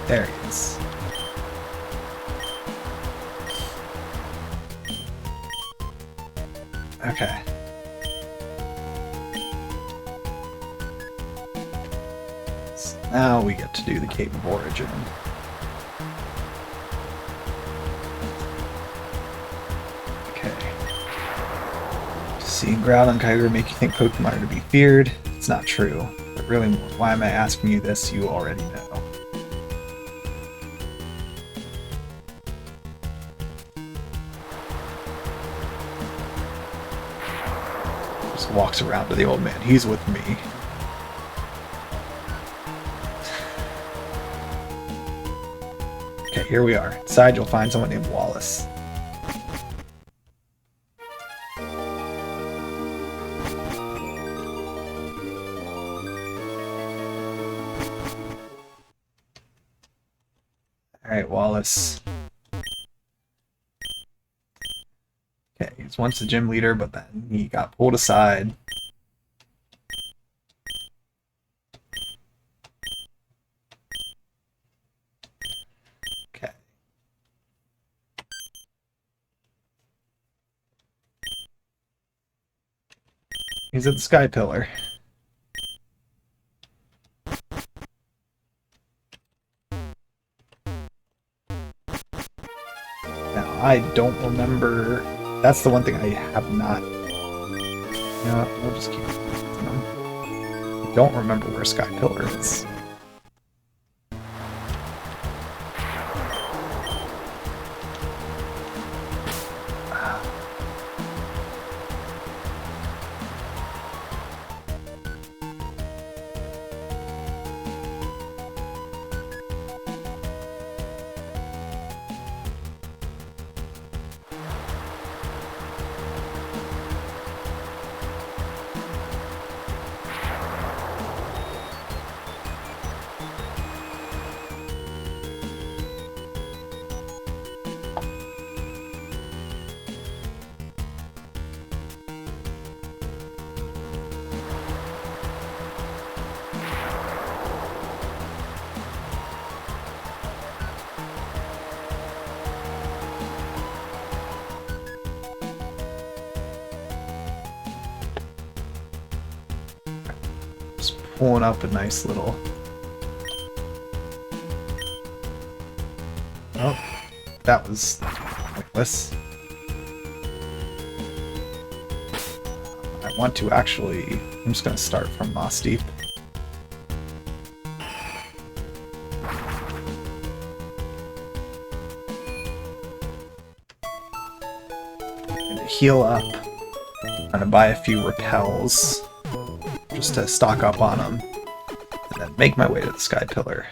There he is. Okay. So now we get to do the Cape of Origin. Seeing Growl and Kyogre make you think Pokemon are to be feared? It's not true. But really, why am I asking you this? You already know. Just walks around to the old man. He's with me. Okay, here we are. Inside, you'll find someone named Wallace. Alright, Wallace. Okay, he was once the gym leader, but then he got pulled aside. Okay. He's at the Sky Pillar. I don't remember. That's the one thing I have not. No, we'll just keep it. I don't remember where Sky Pillar is. pulling up a nice little... Oh, that was pointless. I want to actually... I'm just going to start from Mossdeep. And to heal up, I'm going to buy a few repels just to stock up on them, and then make my way to the Sky Pillar.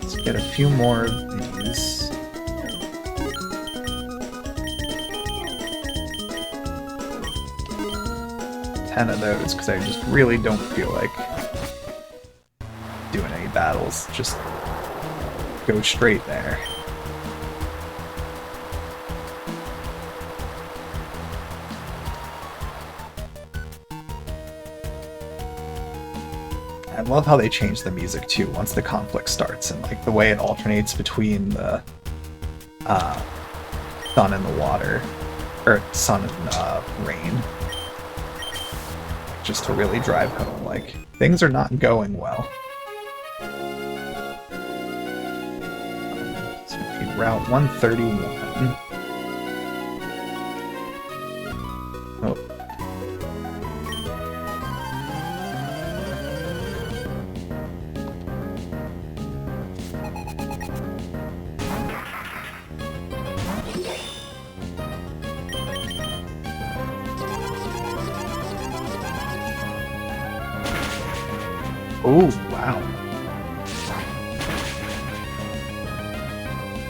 Let's get a few more of these. Ten of those, because I just really don't feel like doing any battles. Just go straight there. I love how they change the music too once the conflict starts, and like the way it alternates between the sun and the water, or sun and rain, just to really drive home like things are not going well. So Route 131. Oh. Oh, wow.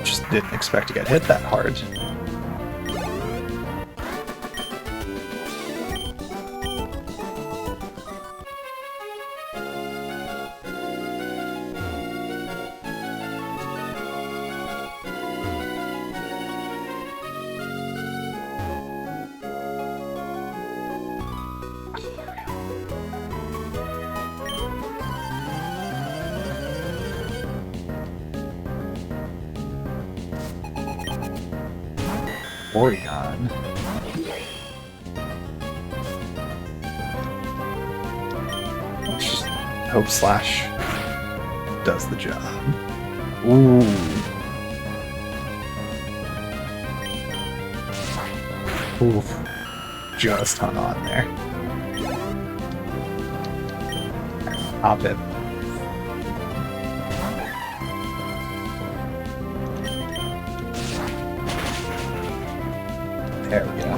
Just didn't expect to get hit that hard. Oregon. Let's just hope Slash does the job. Ooh. Oof. Just hung on there. Pop it. There we go.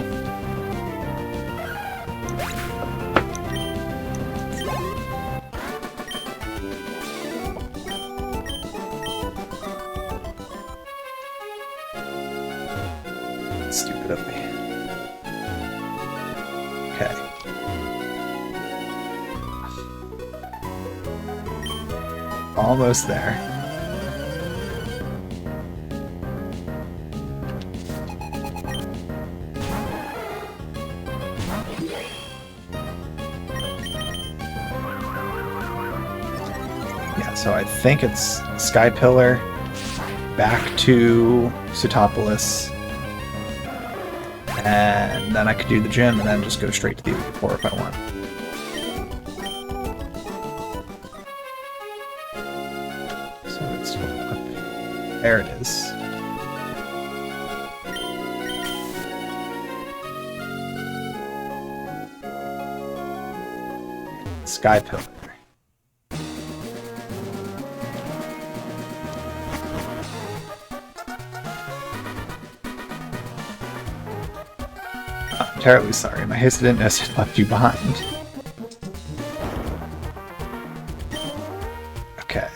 Stupid of me. Okay. Almost there. So I think it's Sky Pillar, back to Sutopolis, and then I could do the gym and then just go straight to the Core if I want. So let's go up. There it is. Sky Pillar. Terribly sorry, my haste didn't necessarily left you behind. Okay.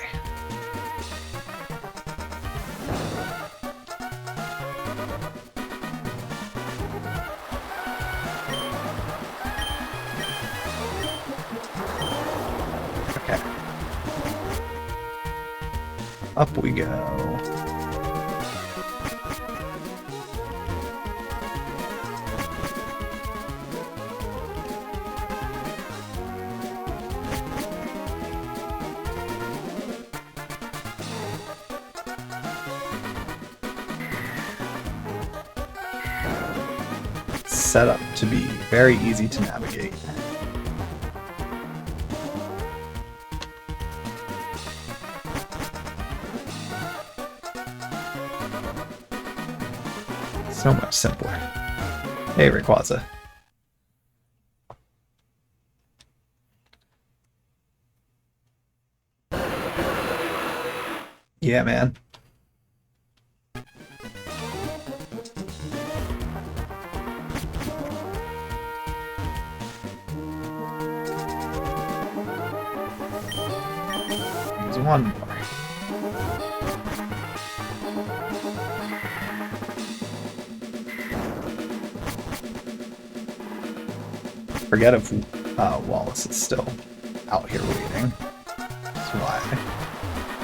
Okay. Up we go. set up to be very easy to navigate. So much simpler. Hey, Rayquaza. Yeah, man. There's one more. Forget if Wallace is still out here waiting. That's why.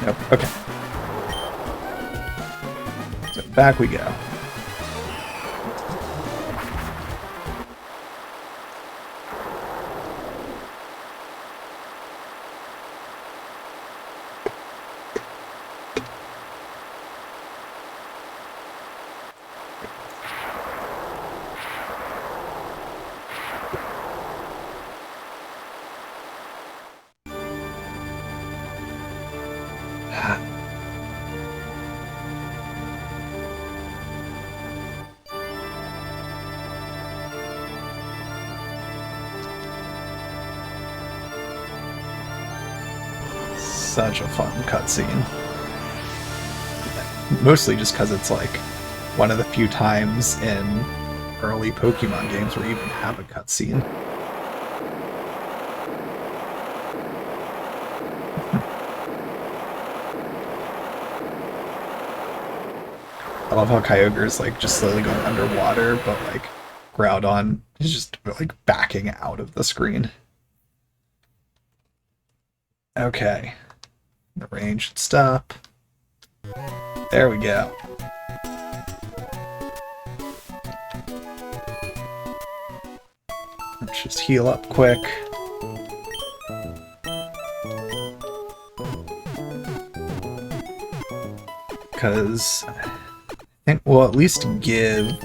Nope. Okay. So back we go. Such a fun cutscene. Mostly just because it's like one of the few times in early Pokemon games where you even have a cutscene. I love how Kyogre's like just slowly going underwater, but like Groudon is just like backing out of the screen. Okay. The range should stop. There we go. Let's just heal up quick. Because I think we'll at least give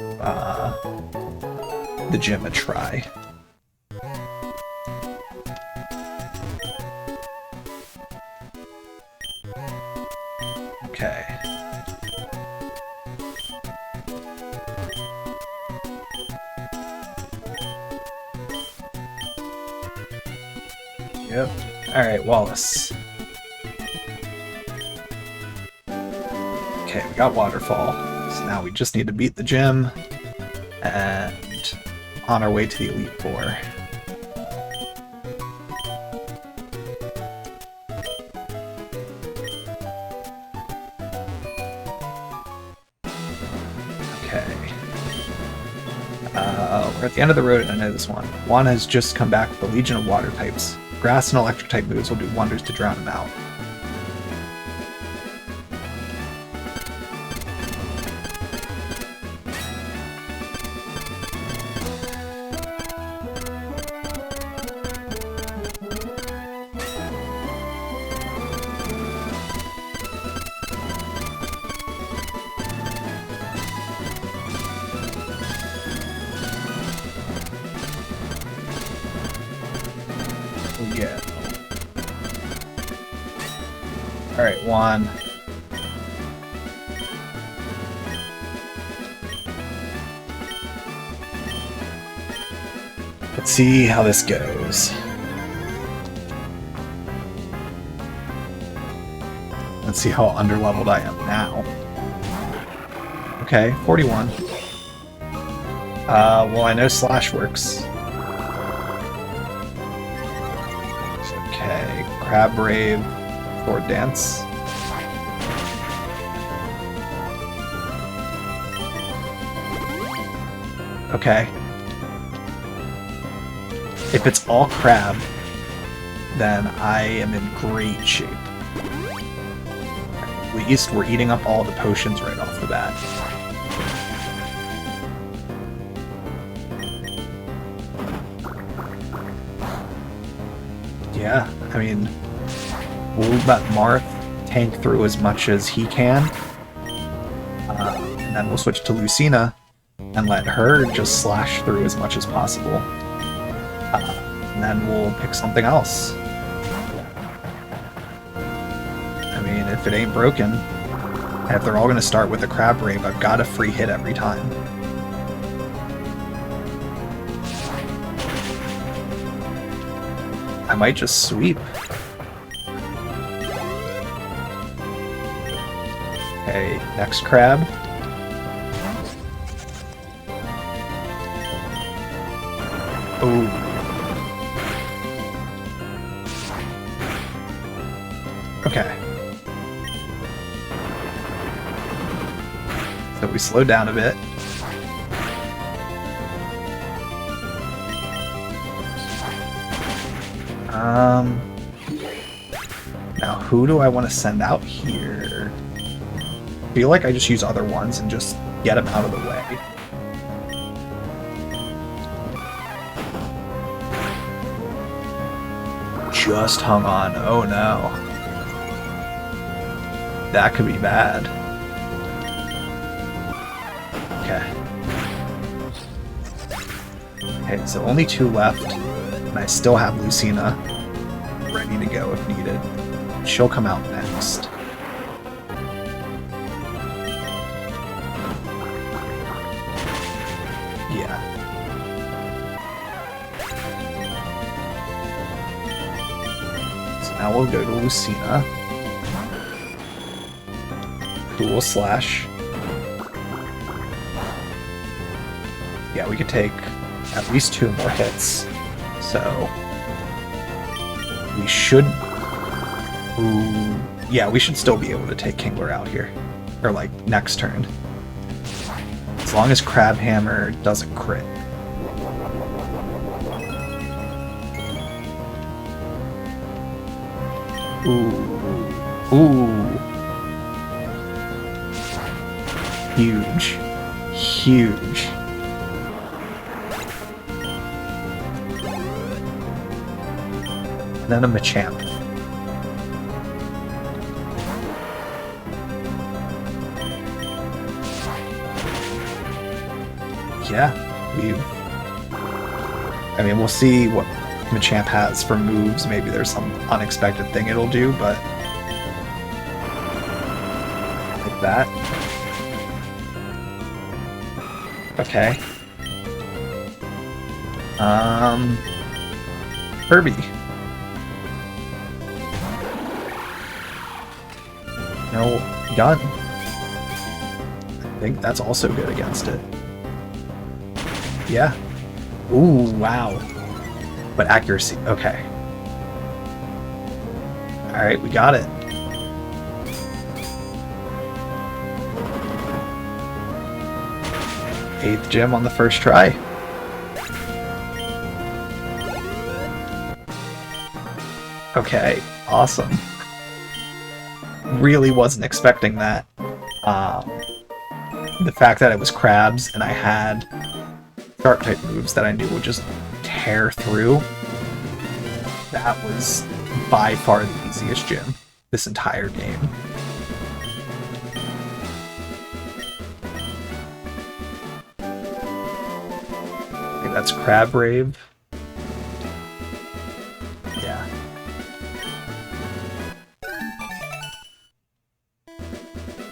the gym a try. Okay. Yep. Alright, Wallace. Okay, we got Waterfall. So now we just need to beat the gym and on our way to the Elite Four. We're at the end of the road, and I know this one. Juan has just come back with a legion of water types. Grass and electric type moves will do wonders to drown him out. Yeah. Alright, Juan. Let's see how this goes. Let's see how underleveled I am now. Okay, 41. Well, I know Slash works. Okay, Crab Rave, Sword Dance. Okay. If it's all Crab, then I am in great shape. At least we're eating up all the potions right off the bat. Yeah, I mean, we'll let Marth tank through as much as he can, and then we'll switch to Lucina and let her just slash through as much as possible. And then we'll pick something else. I mean, if it ain't broken, and if they're all going to start with a Crab Rave, I've got a free hit every time. I might just sweep. Okay, next crab. Ooh. Okay. So we slow down a bit. Now who do I want to send out here? I feel like I just use other ones and just get them out of the way. Just hung on. Oh no. That could be bad. Okay. Okay, so only 2 left. And I still have Lucina ready to go if needed. She'll come out next. Yeah. So now we'll go to Lucina, who will slash. Yeah, we could take at least 2 more hits. So we should... Ooh, yeah, we should still be able to take Kingler out here. Or, like, next turn. As long as Crab Hammer doesn't crit. Ooh. Ooh. Huge. Huge. And then a Machamp. Yeah, I mean, we'll see what Machamp has for moves. Maybe there's some unexpected thing it'll do, but... like that. Okay. Kirby. No gun. I think that's also good against it. Yeah. Ooh, wow. But accuracy, okay. Alright, we got it. Eighth gem on the first try. Okay, awesome. Really wasn't expecting that. The fact that it was crabs and I had sharp type moves that I knew would just tear through. That was by far the easiest gym this entire game. I think that's Crab Rave. Yeah.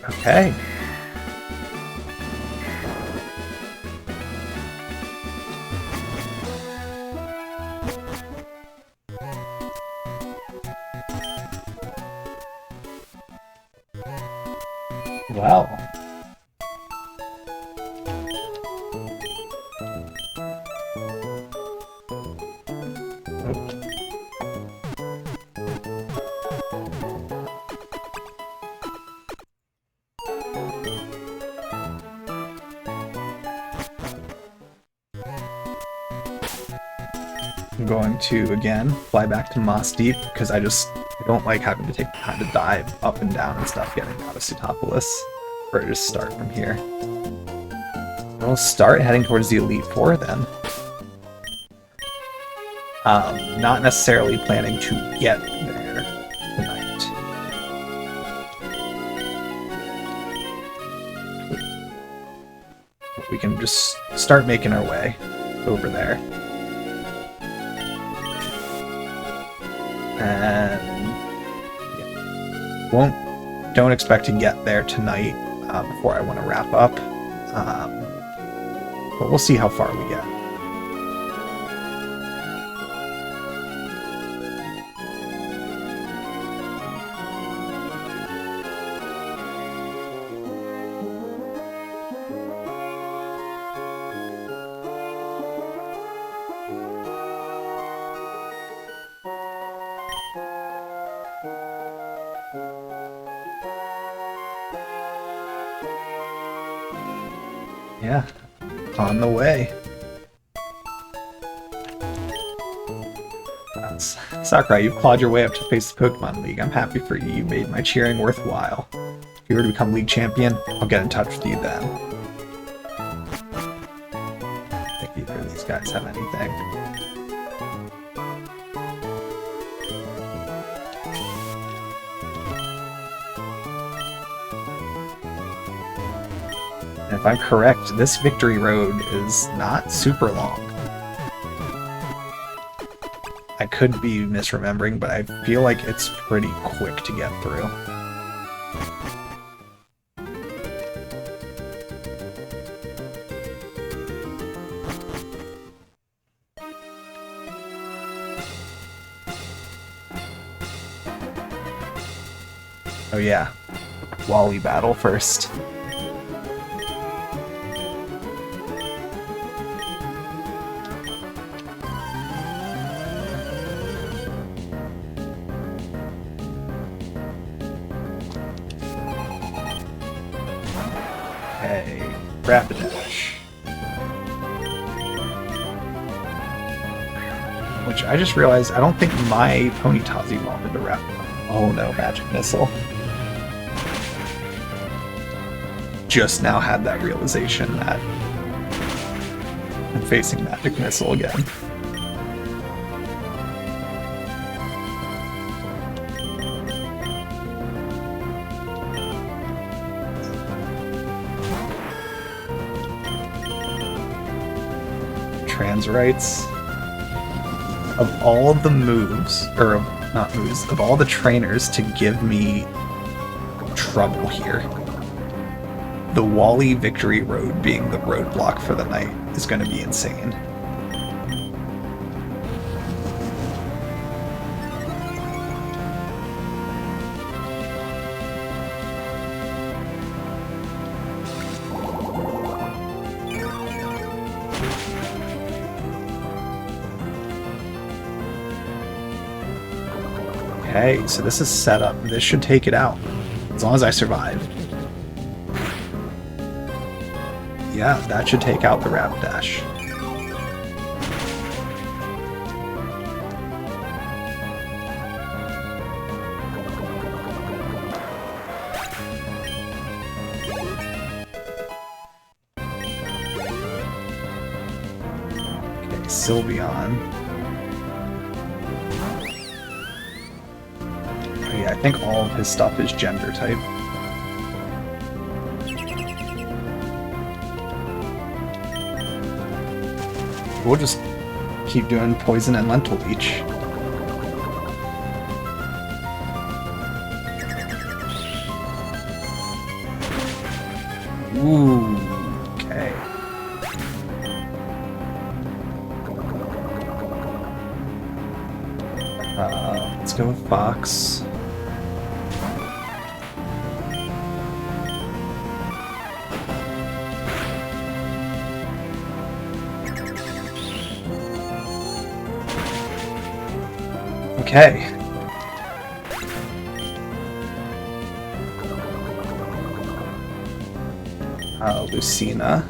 Okay. Wow. I'm going to, again, fly back to Mossdeep, because I don't like having to take the time to dive up and down and stuff getting out of Pseudopolis, or just start from here. We'll start heading towards the Elite Four then. Not necessarily planning to get there tonight. But we can just start making our way over there. And yeah, don't expect to get there tonight before I want to wrap up. But we'll see how far we get. Yeah, on the way. Sakurai, you've clawed your way up to face the Pokemon League. I'm happy for you. You made my cheering worthwhile. If you were to become League Champion, I'll get in touch with you then. I think either of these guys have anything. And if I'm correct, this Victory Road is not super long. I could be misremembering, but I feel like it's pretty quick to get through. Oh yeah, Wally battle first. Okay, Rapidash. Which I just realized I don't think my Ponyta's evolved into Rapidash. Oh no, Magic Missile. Just now had that realization that I'm facing Magic Missile again. Transrites. Of all of the moves, or not moves, of all the trainers to give me trouble here, the Wally Victory Road being the roadblock for the night is going to be insane. Okay, so this is set up. This should take it out, as long as I survive. Yeah, that should take out the Rapidash. Okay, Sylveon. Oh yeah, I think all of his stuff is gender type. We'll just keep doing Poison and Lentil Leech. Ooh, okay. Let's go with Fox. Okay. Lucina.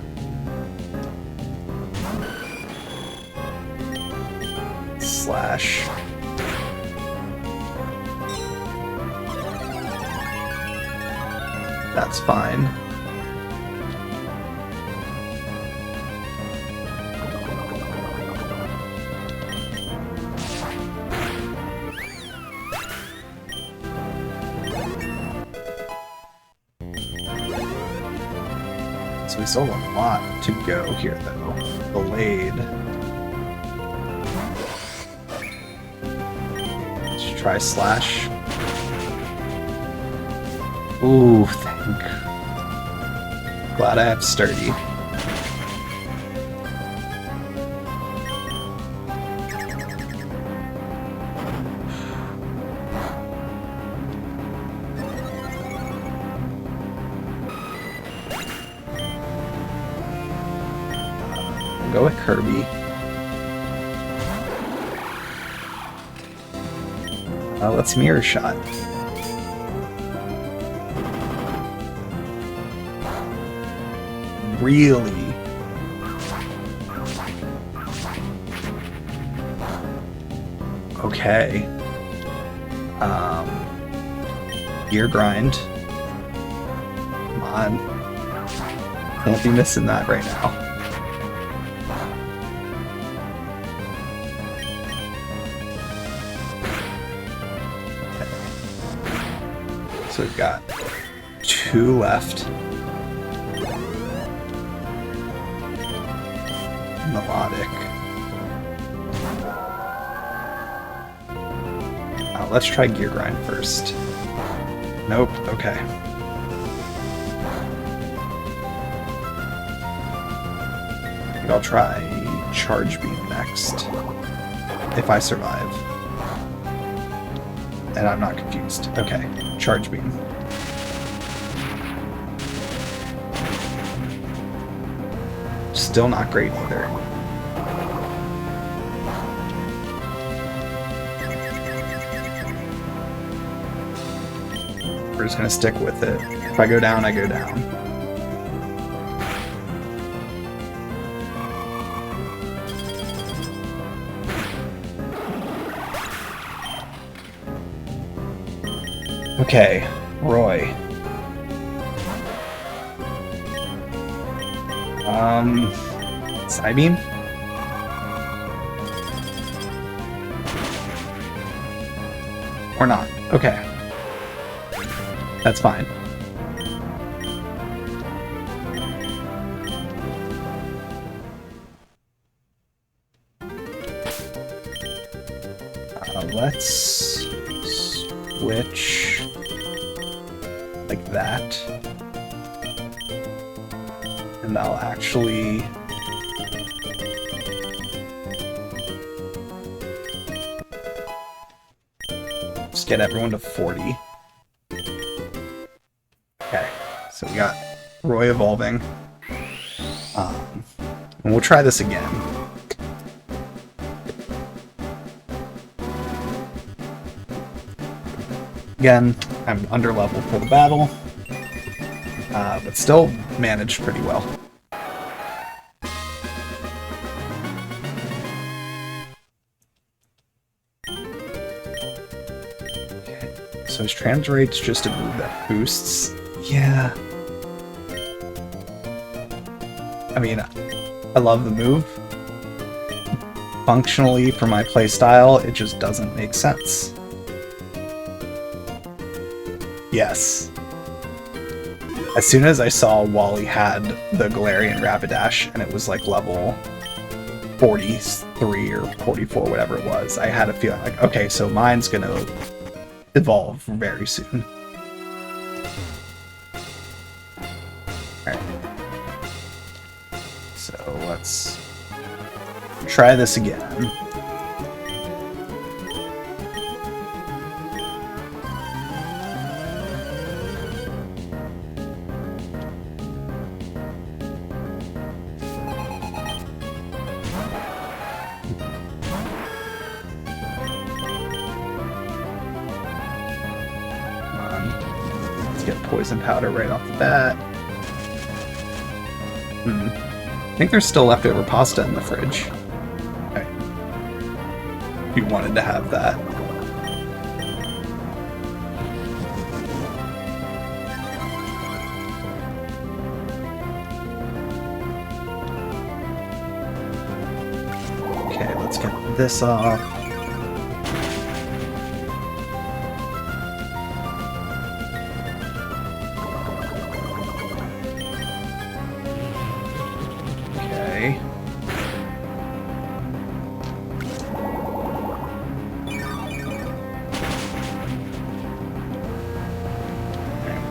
Slash. That's fine. So we still have a lot to go here, though. Blade. Let's try slash. Ooh, thank. Glad I have sturdy. Go with Kirby. Let's mirror shot. Really? Okay. Gear grind. Come on. Can't be missing that right now. So we've got 2 left. Melodic. Let's try Gear Grind first. Nope, okay. I think I'll try Charge Beam next. If I survive. And I'm not confused. Okay, Charge Beam. Still not great either. We're just gonna stick with it. If I go down, I go down. Okay, Roy. Psybeam? Or not. Okay. That's fine. Let's switch like that. And I'll actually just get everyone to 40. Okay, so we got Roy evolving. And we'll try this again. Again, I'm under level for the battle, but still managed pretty well. Okay, so his trans rate's just a move that boosts. Yeah. I mean, I love the move. Functionally, for my playstyle, it just doesn't make sense. Yes. As soon as I saw Wally had the Galarian Rapidash and it was like level 43 or 44, whatever it was, I had a feeling like, okay, so mine's gonna evolve very soon. Alright. So let's try this again. Poison powder right off the bat. I think there's still leftover pasta in the fridge. Okay. If you wanted to have that. Okay, let's get this off.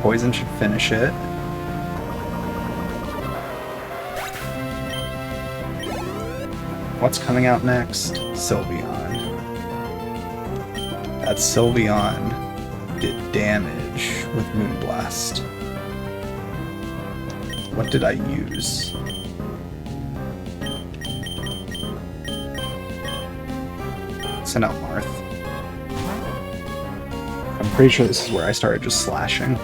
Poison should finish it. What's coming out next? Sylveon. That Sylveon did damage with Moonblast. What did I use? Send out Marth. I'm pretty sure this is where I started just slashing.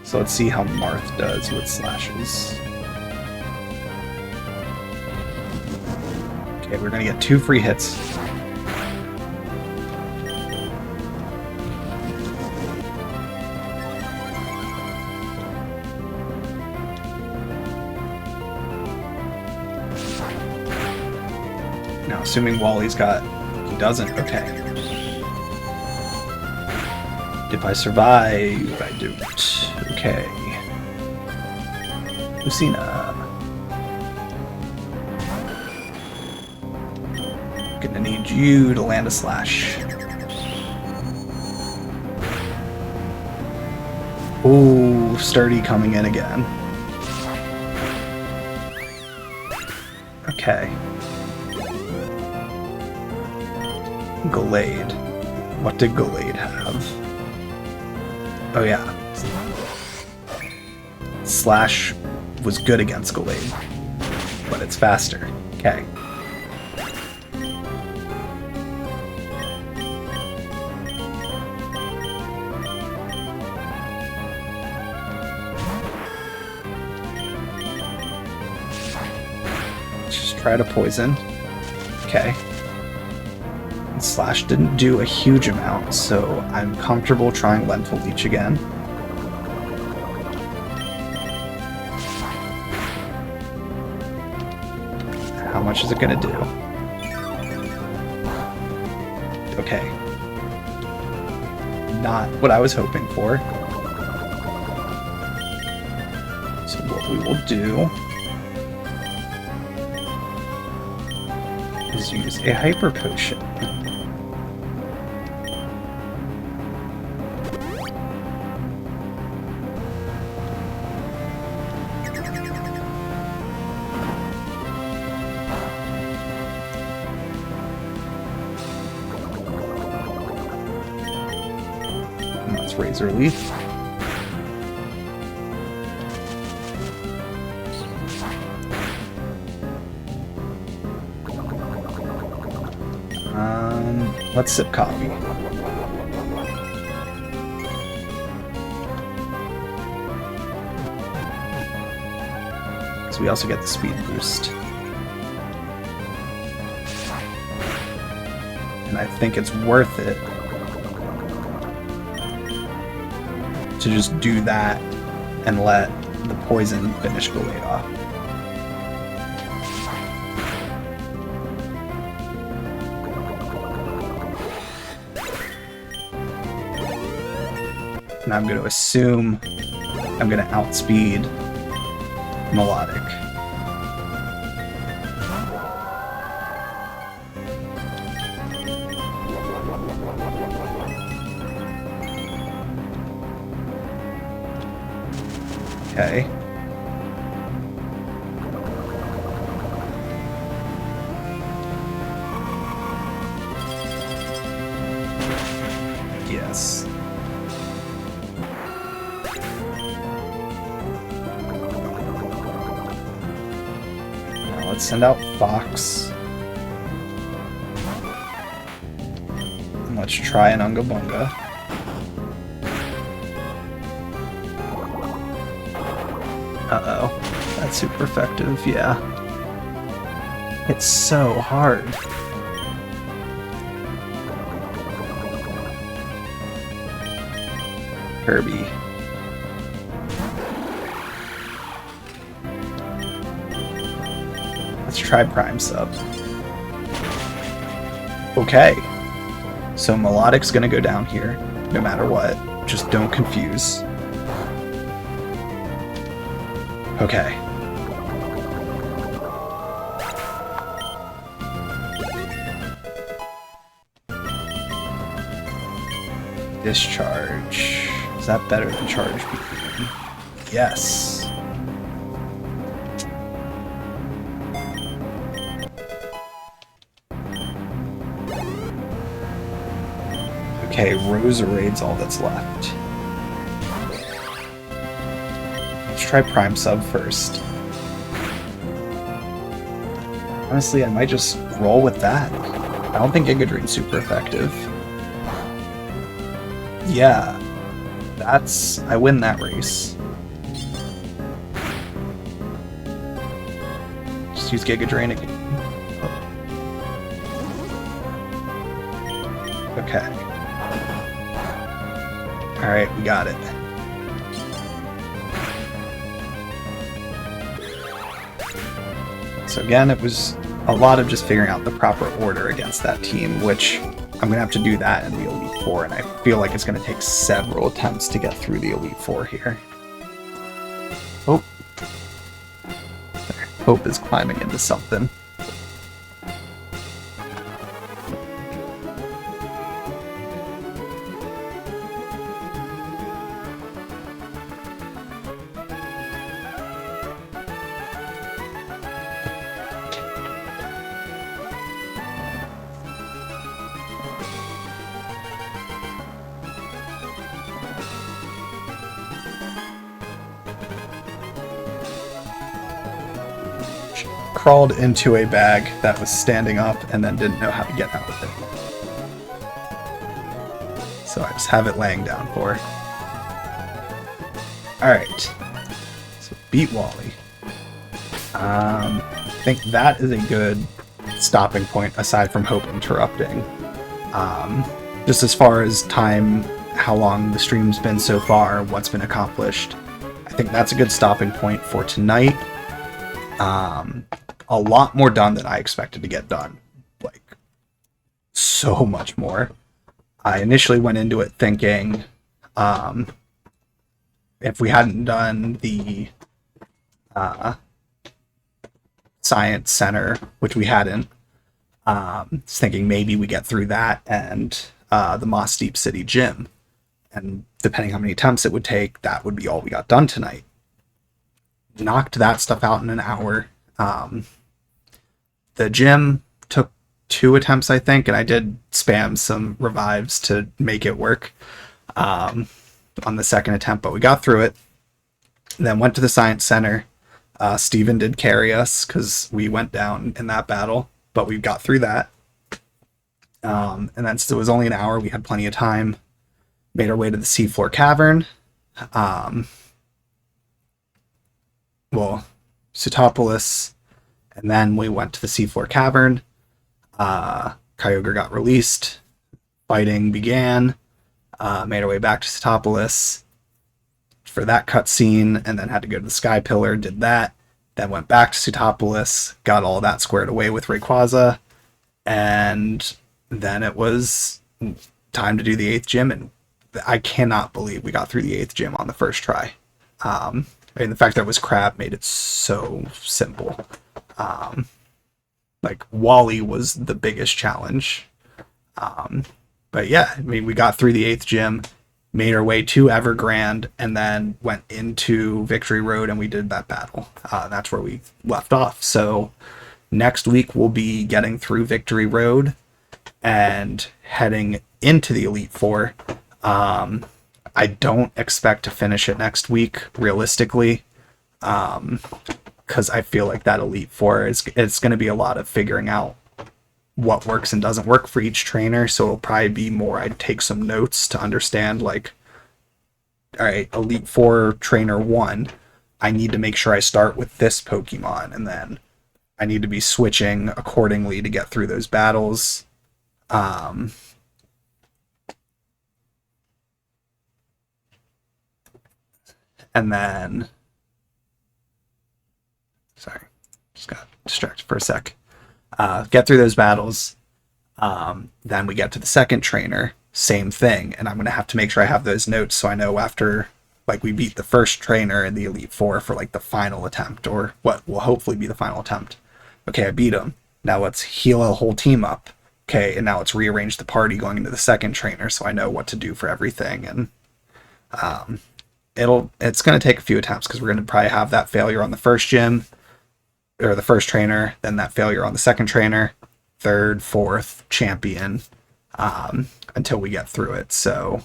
So let's see how Marth does with slashes. Okay, we're gonna get 2 free hits. Now, assuming Wally's got... He doesn't. Okay. If I survive, I don't. Okay. Lucina. Gonna need you to land a slash. Ooh, Sturdy coming in again. Okay. Gallade. What did Gallade have? Oh yeah. Slash was good against Gallade, but it's faster. Okay. Let's just try to poison. Okay. Slash didn't do a huge amount, so I'm comfortable trying Lentil Leech again. How much is it gonna do? Okay. Not what I was hoping for. So what we will do is use a Hyper Potion. Razor Leaf. Let's sip coffee. So we also get the speed boost. And I think it's worth it to just do that and let the poison finish Gallade off. And I'm going to assume I'm going to outspeed Melodic. Okay. Yes. Now let's send out Fox. And let's try an Unga Bunga. Uh-oh. That's super effective, yeah. It's so hard. Kirby. Let's try Prime Sub. Okay. So Melodic's gonna go down here, no matter what. Just don't confuse. Okay. Discharge. Is that better than Charge Beam? Yes. Okay, Roserade's all that's left. Let's try Prime Sub first. Honestly, I might just roll with that. I don't think Giga Drain's super effective. Yeah, I win that race. Just use Giga Drain again. Okay. Alright, we got it. So again, it was a lot of just figuring out the proper order against that team, which I'm going to have to do that in the Elite Four, and I feel like it's going to take several attempts to get through the Elite Four here. Oh. Hope is climbing into something. Crawled into a bag that was standing up and then didn't know how to get out of it. So I just have it laying down for her. Alright. So beat Wally. I think that is a good stopping point aside from Hope interrupting. Just as far as time, how long the stream's been so far, what's been accomplished. I think that's a good stopping point for tonight. A lot more done than I expected to get done. Like, so much more. I initially went into it thinking, if we hadn't done the Science Center, which we hadn't, thinking maybe we get through that and the Mossdeep City Gym. And depending how many attempts it would take, that would be all we got done tonight. Knocked that stuff out in an hour. The gym took 2 attempts, I think, and I did spam some revives to make it work on the second attempt, but we got through it. Then went to the Science Center. Steven did carry us because we went down in that battle, but we got through that. And then it was only an hour. We had plenty of time. Made our way to the seafloor cavern. Pseutopolis, and then we went to the seafloor cavern. Kyogre got released. Fighting began. Made our way back to Pseutopolis for that cutscene, and then had to go to the Sky Pillar, did that. Then went back to Pseutopolis, got all that squared away with Rayquaza, and then it was time to do the 8th gym, and I cannot believe we got through the 8th gym on the first try. The fact that it was crab made it so simple. Wally was the biggest challenge. But yeah, we got through the 8th gym, made our way to Evergrande, and then went into Victory Road and we did that battle. That's where we left off. So next week we'll be getting through Victory Road and heading into the Elite Four. I don't expect to finish it next week, realistically, because I feel like that Elite Four it's going to be a lot of figuring out what works and doesn't work for each trainer. So it'll probably be more I'd take some notes to understand, like, all right, Elite Four Trainer 1, I need to make sure I start with this Pokemon, and then I need to be switching accordingly to get through those battles. And then, sorry, just got distracted for a sec. Get through those battles. Then we get to the second trainer, same thing. And I'm going to have to make sure I have those notes so I know after, we beat the first trainer in the Elite Four for, the final attempt, or what will hopefully be the final attempt. Okay, I beat him. Now let's heal a whole team up. okay, and now let's rearrange the party going into the second trainer so I know what to do for everything. And it's going to take a few attempts because we're going to probably have that failure on the first gym or the first trainer, then that failure on the second trainer, third, fourth, champion, until we get through it. So,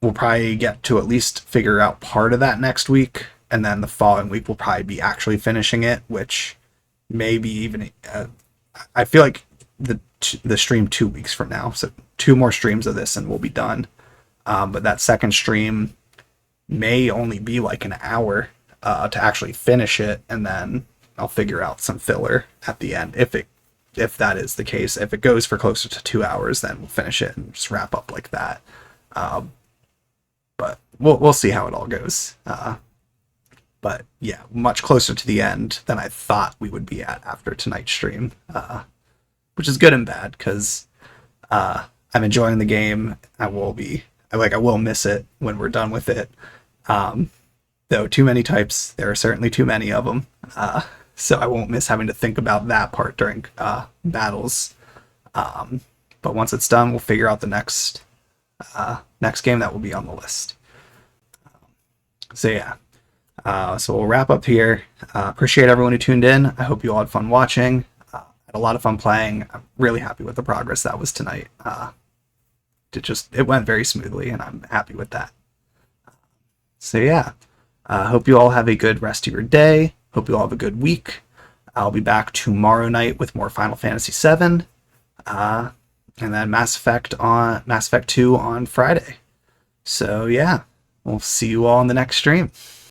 we'll probably get to at least figure out part of that next week, and then the following week we'll probably be actually finishing it, which maybe even I feel like the stream 2 weeks from now, so 2 more streams of this and we'll be done. But that second stream may only be like an hour to actually finish it, and then I'll figure out some filler at the end if that is the case. If it goes for closer to 2 hours, then we'll finish it and just wrap up like that. But we'll see how it all goes. But yeah, much closer to the end than I thought we would be at after tonight's stream, which is good and bad because I'm enjoying the game. I will miss it when we're done with it. Though too many types, there are certainly too many of them. So I won't miss having to think about that part during battles. But once it's done, we'll figure out the next game that will be on the list. So yeah. So we'll wrap up here. Appreciate everyone who tuned in. I hope you all had fun watching. Had a lot of fun playing. I'm really happy with the progress that was tonight. It went very smoothly, and I'm happy with that. So yeah, hope you all have a good rest of your day. Hope you all have a good week. I'll be back tomorrow night with more Final Fantasy VII, and then Mass Effect 2 on Friday. So yeah, we'll see you all in the next stream.